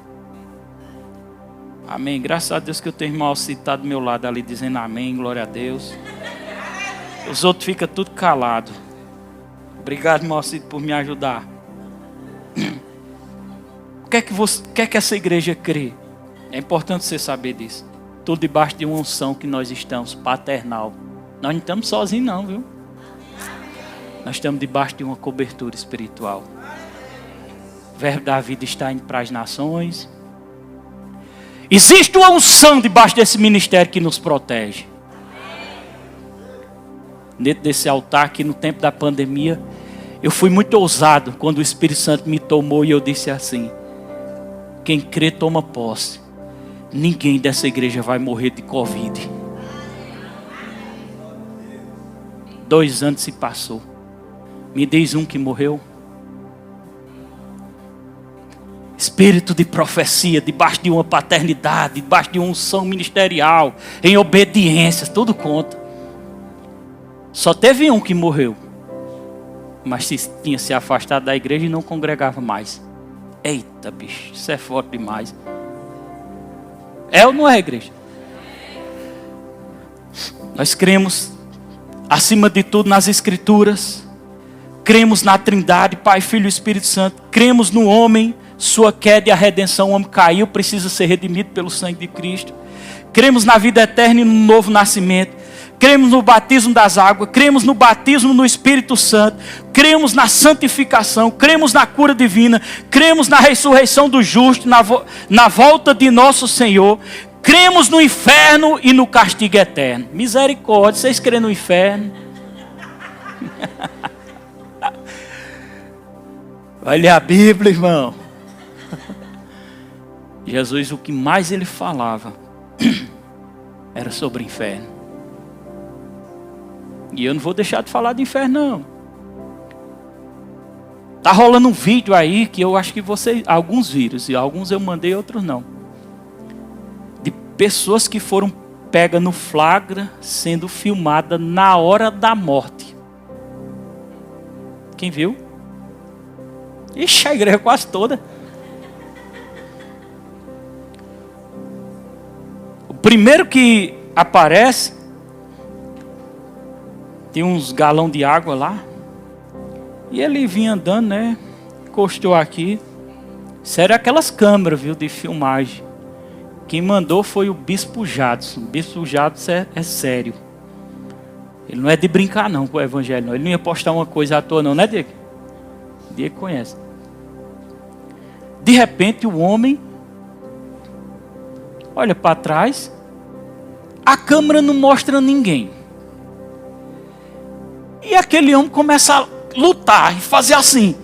Amém. Graças a Deus que eu tenho irmão citado do meu lado ali dizendo amém, glória a Deus. Os outros ficam tudo calados. Obrigado, irmão Cito, por me ajudar. O que é que essa igreja crê? É importante você saber disso. Tudo debaixo de uma unção que nós estamos, paternal. Nós não estamos sozinhos não, viu? Nós estamos debaixo de uma cobertura espiritual. O verbo da vida está indo para as nações. Existe uma unção debaixo desse ministério que nos protege. Dentro desse altar aqui no tempo da pandemia, eu fui muito ousado quando o Espírito Santo me tomou e eu disse assim: quem crê toma posse. Ninguém dessa igreja vai morrer de Covid. 2 anos se passou. Me diz um que morreu. Espírito de profecia, debaixo de uma paternidade, debaixo de uma unção ministerial, em obediência, tudo conta. Só teve um que morreu, mas tinha se afastado da igreja e não congregava mais. Eita, bicho, isso é forte demais. É ou não é, igreja? Nós cremos, acima de tudo, nas Escrituras. Cremos na Trindade, Pai, Filho e Espírito Santo. Cremos no homem, sua queda e a redenção. O homem caiu, precisa ser redimido pelo sangue de Cristo. Cremos na vida eterna e no novo nascimento. Cremos no batismo das águas. Cremos no batismo no Espírito Santo. Cremos na santificação. Cremos na cura divina. Cremos na ressurreição do justo, na volta de nosso Senhor. Cremos no inferno e no castigo eterno. Misericórdia, vocês creem no inferno? Vai ler a Bíblia, irmão. Jesus, o que mais ele falava era sobre o inferno. E eu não vou deixar de falar de inferno, não. Tá rolando um vídeo aí que eu acho que vocês, alguns viram, e alguns eu mandei, outros não. De pessoas que foram pegas no flagra, sendo filmadas na hora da morte. Quem viu? Ixi, a igreja quase toda. O primeiro que aparece, tem uns galão de água lá. E ele vinha andando, né? Encostou aqui. Sério, aquelas câmeras, viu, de filmagem. Quem mandou foi o Bispo Jadson. O Bispo Jadson é sério. Ele não é de brincar não com o evangelho, não. Ele não ia postar uma coisa à toa não, né, Diego? Diego conhece. De repente o homem olha para trás. A câmera não mostra ninguém. E aquele homem começa a lutar e fazer assim.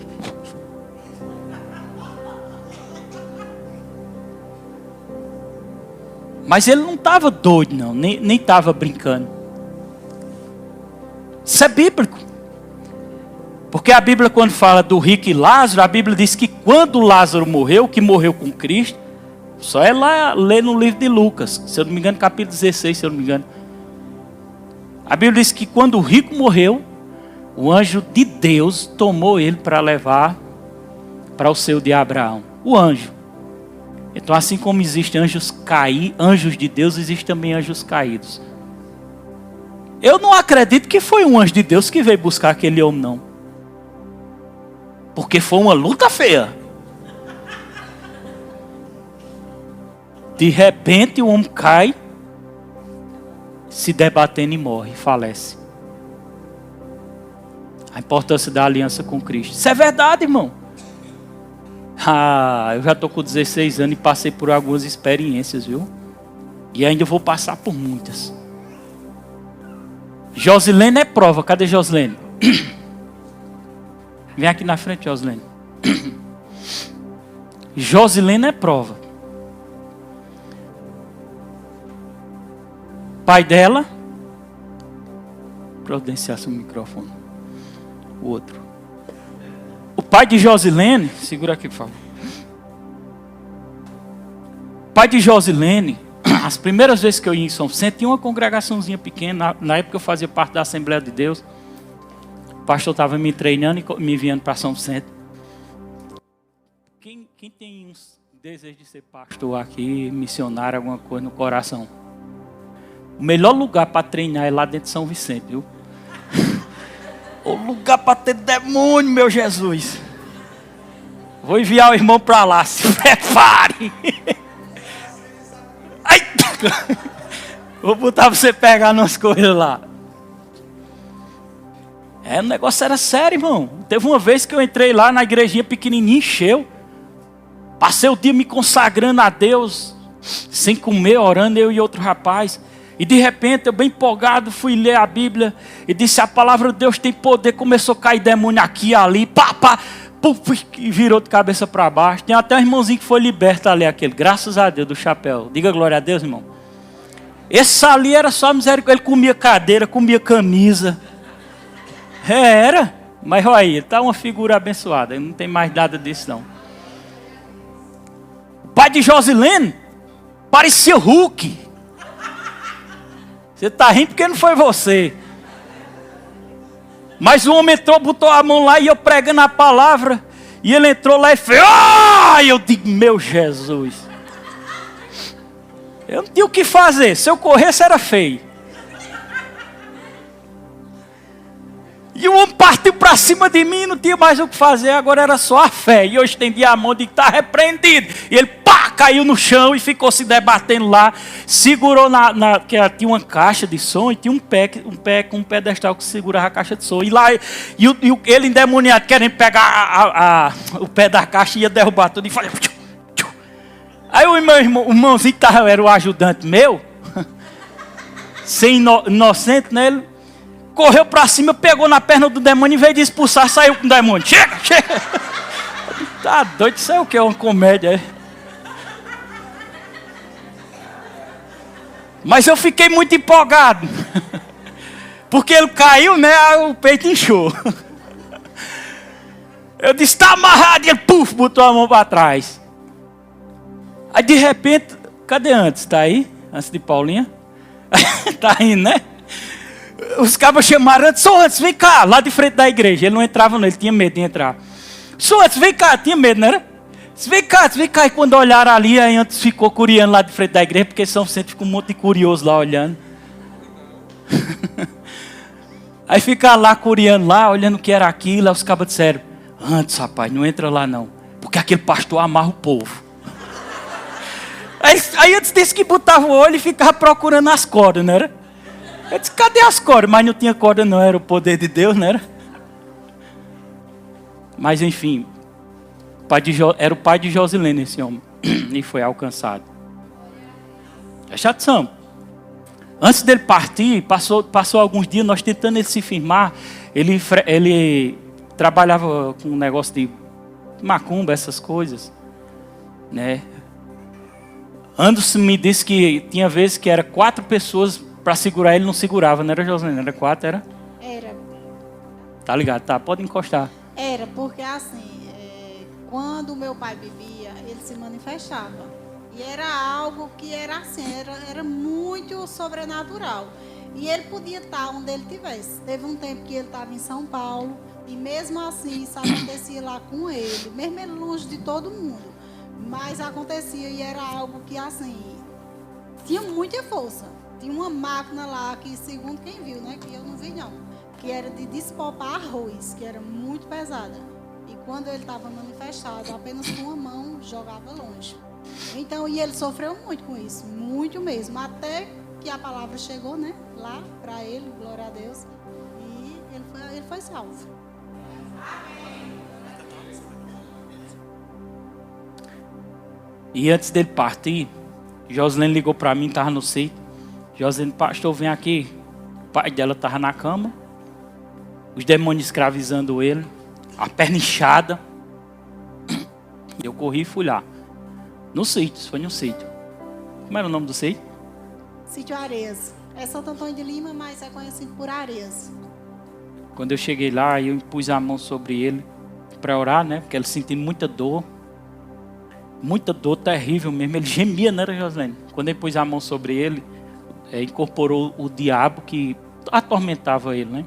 Mas ele não estava doido não, nem estava brincando. Isso é bíblico. Porque a Bíblia, quando fala do rico e Lázaro, a Bíblia diz que quando Lázaro morreu, que morreu com Cristo, só é lá ler no livro de Lucas, se eu não me engano, capítulo 16, se eu não me engano. A Bíblia diz que quando o rico morreu, o anjo de Deus tomou ele para levar para o seio de Abraão. O anjo. Então, assim como existem anjos de Deus, existem também anjos caídos. Eu não acredito que foi um anjo de Deus que veio buscar aquele homem, não. Porque foi uma luta feia. De repente o homem cai, se debatendo e morre, falece. A importância da aliança com Cristo. Isso é verdade, irmão. Eu já estou com 16 anos e passei por algumas experiências, viu? E ainda vou passar por muitas. Josilene é prova. Cadê Josilene? Vem aqui na frente, Josilene. Josilene é prova. Pai dela. Providenciasse o microfone. O outro. O pai de Josilene. Segura aqui, por favor. O pai de Josilene. As primeiras vezes que eu ia em São Vicente, tinha uma congregaçãozinha pequena. Na época eu fazia parte da Assembleia de Deus. O pastor estava me treinando e me enviando para São Vicente. Quem tem um desejo de ser pastor aqui, missionário, alguma coisa no coração? O melhor lugar para treinar é lá dentro de São Vicente, viu? O lugar para ter demônio, meu Jesus. Vou enviar o irmão para lá, se prepare. Ai, vou botar você pegar umas coisas lá. O negócio era sério, irmão. Teve uma vez que eu entrei lá na igrejinha pequenininha, encheu. Passei o dia me consagrando a Deus, sem comer, orando, eu e outro rapaz. E de repente, eu bem empolgado, fui ler a Bíblia e disse: a palavra de Deus tem poder. Começou a cair demônio aqui e ali, pá, e virou de cabeça para baixo. Tem até um irmãozinho que foi liberto ali, aquele, graças a Deus, do chapéu. Diga glória a Deus, irmão. Esse ali era só misericórdia, ele comia cadeira, comia camisa. Era, mas olha aí, ele está uma figura abençoada, não tem mais nada disso não. O pai de Josilene parecia Hulk. Você está rindo porque não foi você. Mas o homem entrou, botou a mão lá e eu pregando a palavra. E ele entrou lá e fez: ah! Eu digo: meu Jesus. Eu não tinha o que fazer. Se eu corresse era feio. E o homem partiu para cima de mim, não tinha mais o que fazer, agora era só a fé. E eu estendi a mão e disse: está repreendido. E ele caiu no chão e ficou se debatendo lá. Segurou que tinha uma caixa de som e tinha um pé com um pedestal que segurava a caixa de som. E lá, ele endemoniado, querendo pegar o pé da caixa e ia derrubar tudo. E falei: aí o irmãozinho que era o ajudante meu, sem inocente, né? Ele correu para cima, pegou na perna do demônio, em vez de expulsar, saiu com o demônio. Chega! Tá doido, isso é o que? É uma comédia. Mas eu fiquei muito empolgado. Porque ele caiu, né? O peito inchou. Eu disse: está amarrado. E ele, puf, botou a mão para trás. Aí de repente, cadê antes? Está aí? Antes de Paulinha? Está indo, né? Os cabos chamaram antes: só antes, vem cá, lá de frente da igreja. Ele não entrava, não, ele tinha medo de entrar. Só antes, vem cá, tinha medo, não era? Vem cá. E quando olharam ali, aí antes ficou curiando lá de frente da igreja, porque São Vicente fica um monte de curioso lá olhando. Aí fica lá curiando lá, olhando o que era aquilo. Aí os cabos disseram: antes, rapaz, não entra lá não, porque aquele pastor amarra o povo. Aí antes disse que botava o olho e ficava procurando as cordas, não era? Eu disse: cadê as cordas? Mas não tinha corda não, era o poder de Deus, não era? Mas enfim, era o pai de Josilene esse homem. E foi alcançado. É chato. Antes dele partir, passou alguns dias, nós tentando ele se firmar. Ele trabalhava com um negócio de macumba, essas coisas, né? Anderson me disse que tinha vezes que era 4 pessoas para segurar, ele não segurava, não era, Josilene? Era 4, era? Era. Tá ligado? Tá, pode encostar. Era, porque assim, quando o meu pai bebia, ele se manifestava. E era algo que era assim, era muito sobrenatural. E ele podia estar onde ele estivesse. Teve um tempo que ele estava em São Paulo, e mesmo assim isso acontecia lá com ele, mesmo ele longe de todo mundo. Mas acontecia e era algo que assim, tinha muita força. Tinha uma máquina lá que, segundo quem viu, né, que eu não vi não, que era de despopar arroz, que era muito pesada. E quando ele estava manifestado, apenas com uma mão jogava longe. Então, e ele sofreu muito com isso, muito mesmo, até que a palavra chegou, né, lá para ele, glória a Deus, e ele foi salvo. E antes dele partir, Josilene ligou para mim, estava no sítio. Josilene: pastor, vem aqui. O pai dela estava na cama, os demônios escravizando ele, a perna inchada. Eu corri e fui lá. No sítio, foi no sítio. Como era o nome do sítio? Sítio Areias. É Santo Antônio de Lima, mas é conhecido por Areias. Quando eu cheguei lá, eu pus a mão sobre ele para orar, né? Porque ele sentia muita dor terrível mesmo. Ele gemia, não era, Josilene? Quando ele pus a mão sobre ele, incorporou o diabo que atormentava ele, né?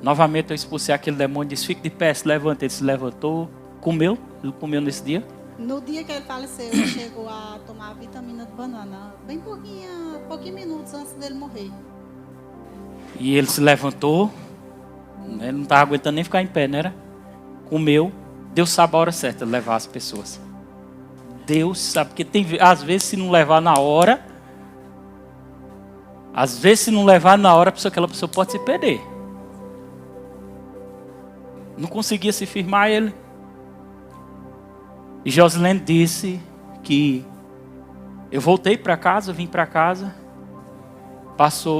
Novamente eu expulsei aquele demônio, disse: fique de pé, se levanta. Ele se levantou, comeu. Ele comeu nesse dia. No dia que ele faleceu, ele chegou a tomar a vitamina de banana, bem pouquinhos minutos antes dele morrer. E ele se levantou, ele não estava aguentando nem ficar em pé, não era? Comeu. Deus sabe a hora certa de levar as pessoas. Deus sabe, porque às vezes se não levar na hora, aquela pessoa pode se perder. Não conseguia se firmar ele. E Josilene disse que eu voltei para casa, vim para casa,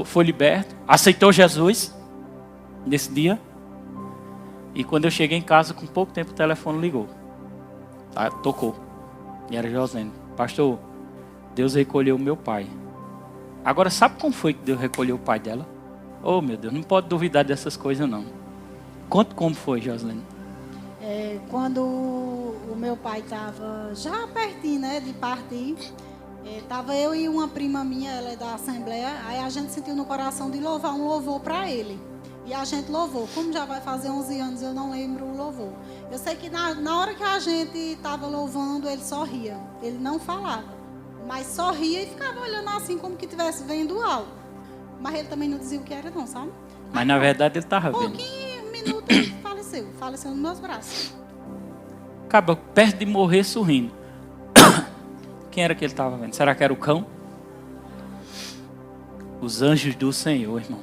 foi liberto, aceitou Jesus nesse dia. E quando eu cheguei em casa, com pouco tempo o telefone ligou. Tocou. E era Josilene. Pastor, Deus recolheu o meu pai. Agora, sabe como foi que Deus recolheu o pai dela? Oh, meu Deus, não pode duvidar dessas coisas, não. Conta como foi, Josilene. Quando o meu pai estava já pertinho, né, de partir, estava eu e uma prima minha, ela é da Assembleia, aí a gente sentiu no coração de louvar um louvor para ele. E a gente louvou. Como já vai fazer 11 anos, eu não lembro o louvor. Eu sei que na hora que a gente estava louvando, ele sorria. Ele não falava, mas sorria e ficava olhando assim, como que estivesse vendo algo. Mas ele também não dizia o que era não, sabe? Mas na verdade ele estava vendo. Um minuto ele faleceu nos meus braços. Acaba perto de morrer sorrindo. Quem era que ele estava vendo? Será que era o cão? Os anjos do Senhor, irmão.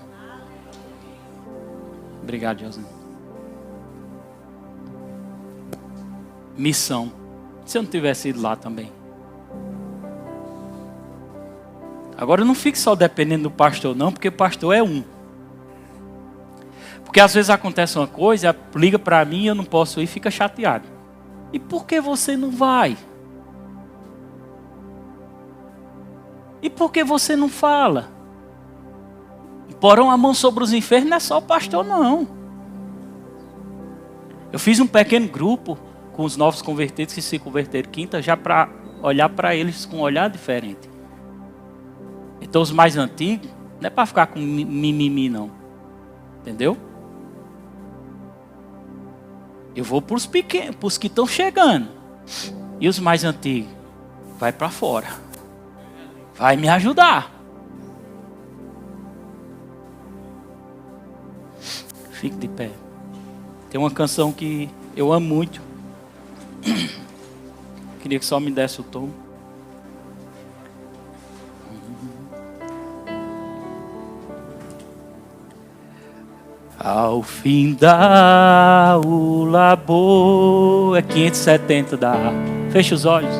Obrigado, Josilene. Missão. Se eu não tivesse ido lá também. Agora não fique só dependendo do pastor, não, porque o pastor é um. Porque às vezes acontece uma coisa, liga para mim, eu não posso ir, fica chateado. E por que você não vai? E por que você não fala? Porão a mão sobre os enfermos não é só o pastor, não. Eu fiz um pequeno grupo com os novos convertidos que se converteram quinta, já para olhar para eles com um olhar diferente. Então os mais antigos, não é para ficar com mimimi, não. Entendeu? Eu vou para os pequenos, para os que estão chegando. E os mais antigos, vai para fora. Vai me ajudar. Fique de pé. Tem uma canção que eu amo muito. Queria que só me desse o tom. Ao fim da o labor. É 570 da harpa. Fecha os olhos.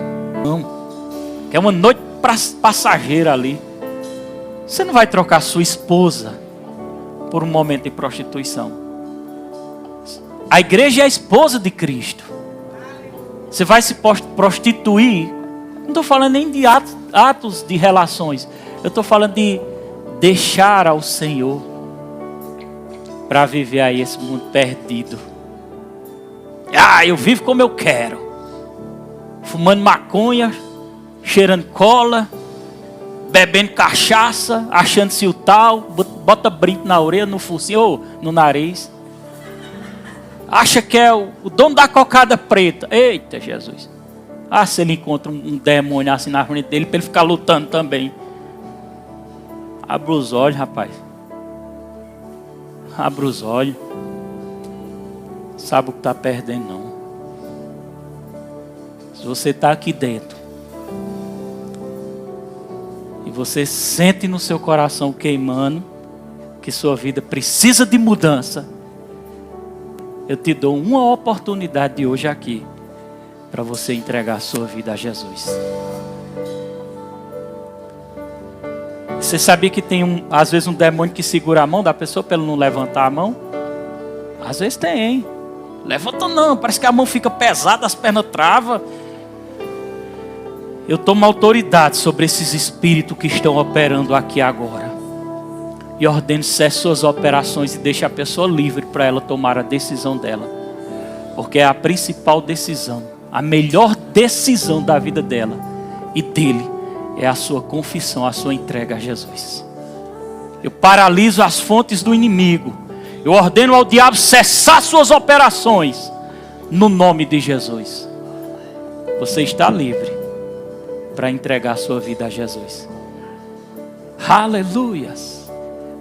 Não. Que é uma noite passageira ali. Você não vai trocar sua esposa por um momento de prostituição. A igreja é a esposa de Cristo. Você vai se prostituir. Não estou falando nem de atos de relações. Eu estou falando de deixar ao Senhor para viver aí esse mundo perdido. Eu vivo como eu quero. Fumando maconha, cheirando cola, bebendo cachaça, achando-se o tal, bota brinco na orelha, no focinho ou no nariz. Acha que é o dono da cocada preta. Eita, Jesus. Se ele encontra um demônio assim na frente dele, para ele ficar lutando também. Abra os olhos, rapaz. Abra os olhos. Sabe o que está perdendo, não. Se você está aqui dentro e você sente no seu coração queimando que sua vida precisa de mudança, eu te dou uma oportunidade hoje aqui para você entregar a sua vida a Jesus. Você sabia que tem às vezes um demônio que segura a mão da pessoa para ele não levantar a mão? Às vezes tem. Levanta não, parece que a mão fica pesada, as pernas travam. Eu tomo autoridade sobre esses espíritos que estão operando aqui agora. E ordeno cesse suas operações e deixe a pessoa livre para ela tomar a decisão dela. Porque é a principal decisão, a melhor decisão da vida dela e dele é a sua confissão, a sua entrega a Jesus. Eu paraliso as fontes do inimigo. Eu ordeno ao diabo cessar suas operações no nome de Jesus. Você está livre para entregar a sua vida a Jesus. Aleluias.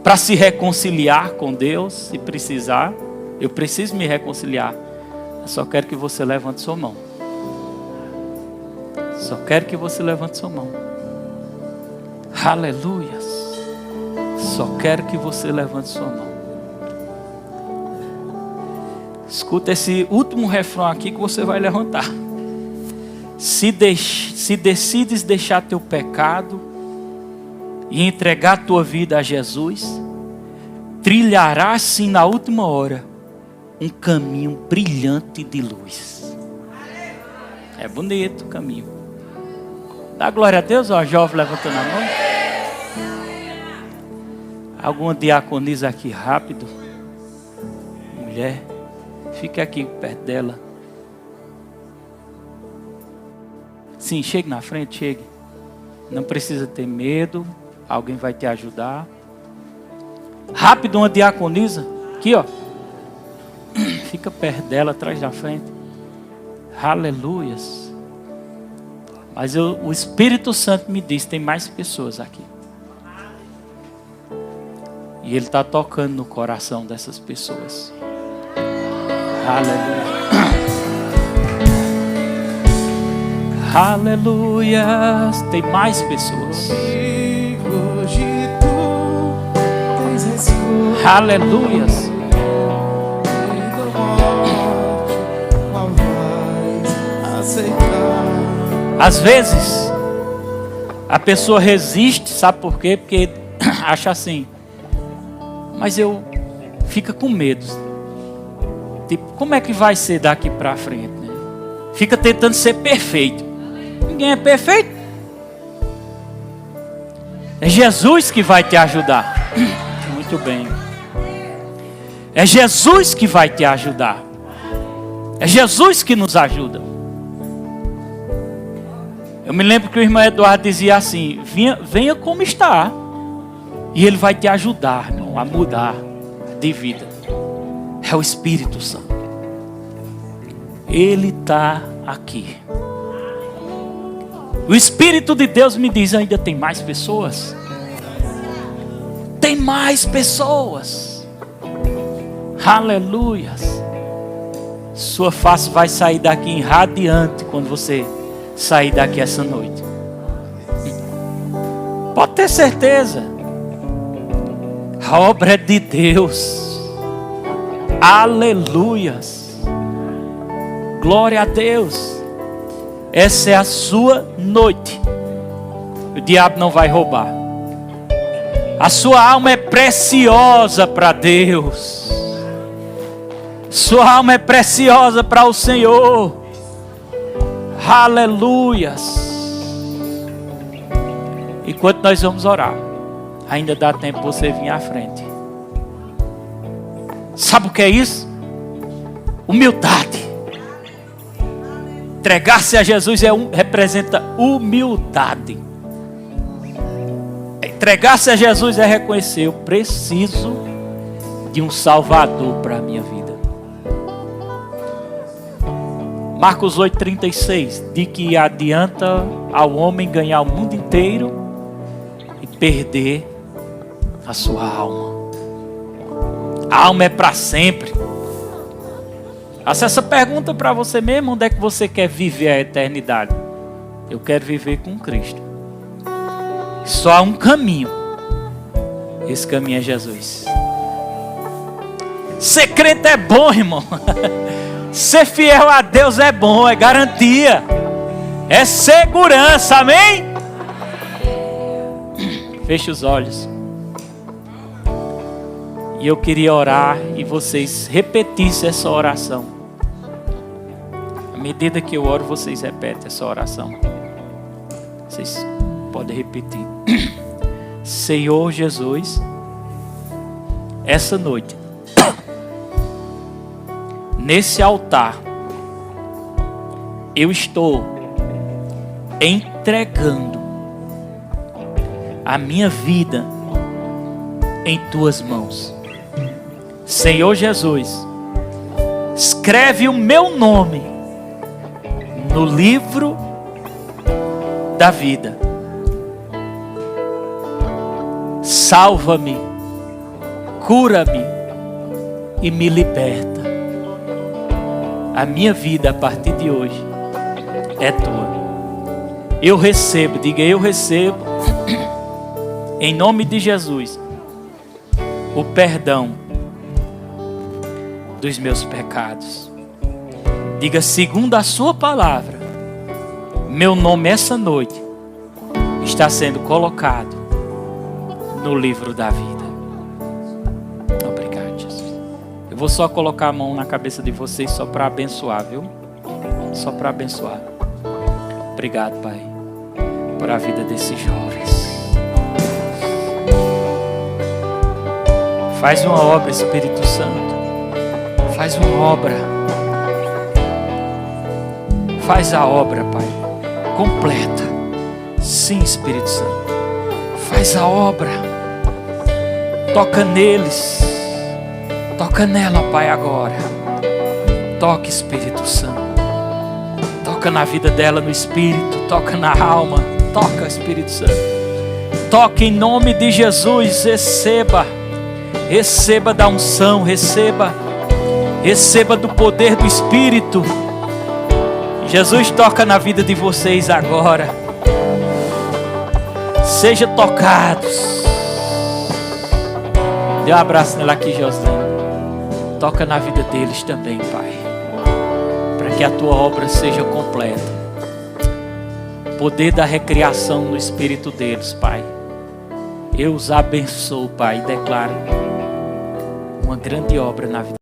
Para se reconciliar com Deus, se precisar, eu preciso me reconciliar. Eu só quero que você levante sua mão. Só quero que você levante sua mão. Aleluias. Só quero que você levante sua mão. Escuta esse último refrão aqui que você vai levantar. Se decides deixar teu pecado e entregar tua vida a Jesus, trilharás sim na última hora um caminho brilhante de luz. É bonito o caminho. Dá glória a Deus, ó, jovem levantando a mão. Alguma diaconisa aqui rápido? Mulher, fica aqui perto dela. Sim, chegue na frente, chegue. Não precisa ter medo, alguém vai te ajudar. Rápido, uma diaconisa. Aqui, ó. Fica perto dela, atrás da frente. Aleluias. Mas o Espírito Santo me diz, tem mais pessoas aqui. E Ele está tocando no coração dessas pessoas. Aleluia. Aleluia. Tem mais pessoas. Hoje tu tens escolha. Aleluias. Qual vais aceitar? Às vezes a pessoa resiste, sabe por quê? Porque acha assim, mas eu fica com medo. Tipo, como é que vai ser daqui para frente, né? Fica tentando ser perfeito. Ninguém é perfeito. É Jesus que vai te ajudar. Muito bem. É Jesus que vai te ajudar. É Jesus que nos ajuda. Eu me lembro que o irmão Eduardo dizia assim, venha como está. E Ele vai te ajudar, irmão, a mudar de vida. É o Espírito Santo. Ele está aqui. O Espírito de Deus me diz, ainda tem mais pessoas? Tem mais pessoas. Aleluias. Sua face vai sair daqui radiante quando você sair daqui essa noite. Pode ter certeza. A obra é de Deus. Aleluias. Glória a Deus. Essa é a sua noite. O diabo não vai roubar. A sua alma é preciosa para Deus. Sua alma é preciosa para o Senhor. Aleluias. Enquanto nós vamos orar, ainda dá tempo você vir à frente. Sabe o que é isso? Humildade. Entregar-se a Jesus representa humildade. Entregar-se a Jesus é reconhecer, eu preciso de um Salvador para a minha vida. Marcos 8,36 diz que adianta ao homem ganhar o mundo inteiro e perder a sua alma. A alma é para sempre. Faça essa pergunta para você mesmo, onde é que você quer viver a eternidade? Eu quero viver com Cristo. Só há um caminho. Esse caminho é Jesus. Ser crente é bom, irmão. Ser fiel a Deus é bom, é garantia. É segurança, amém? Feche os olhos. E eu queria orar e vocês repetissem essa oração. À medida que eu oro, vocês repetem essa oração. Vocês podem repetir. Senhor Jesus, essa noite, nesse altar, eu estou entregando a minha vida em tuas mãos. Senhor Jesus, escreve o meu nome no livro da vida. Salva-me, cura-me e me liberta. A minha vida a partir de hoje é tua. Eu recebo, diga eu recebo, em nome de Jesus, o perdão dos meus pecados. Diga, segundo a sua palavra, Meu nome essa noite está sendo colocado no livro da vida. Obrigado, Jesus. Eu vou só colocar a mão na cabeça de vocês só para abençoar, viu? Só para abençoar. Obrigado, Pai, por a vida desses jovens. Faz uma obra, Espírito Santo. Faz uma obra. Faz a obra, Pai, completa. Sim, Espírito Santo. Faz a obra. Toca neles. Toca nela, Pai, agora. Toca, Espírito Santo. Toca na vida dela no Espírito. Toca na alma. Toca, Espírito Santo. Toca em nome de Jesus. Receba. Receba da unção. Receba. Receba do poder do Espírito. Jesus toca na vida de vocês agora. Sejam tocados. Dê um abraço nela aqui, José. Toca na vida deles também, Pai, para que a tua obra seja completa. Poder da recriação no espírito deles, Pai. Eu os abençoo, Pai, e declaro uma grande obra na vida.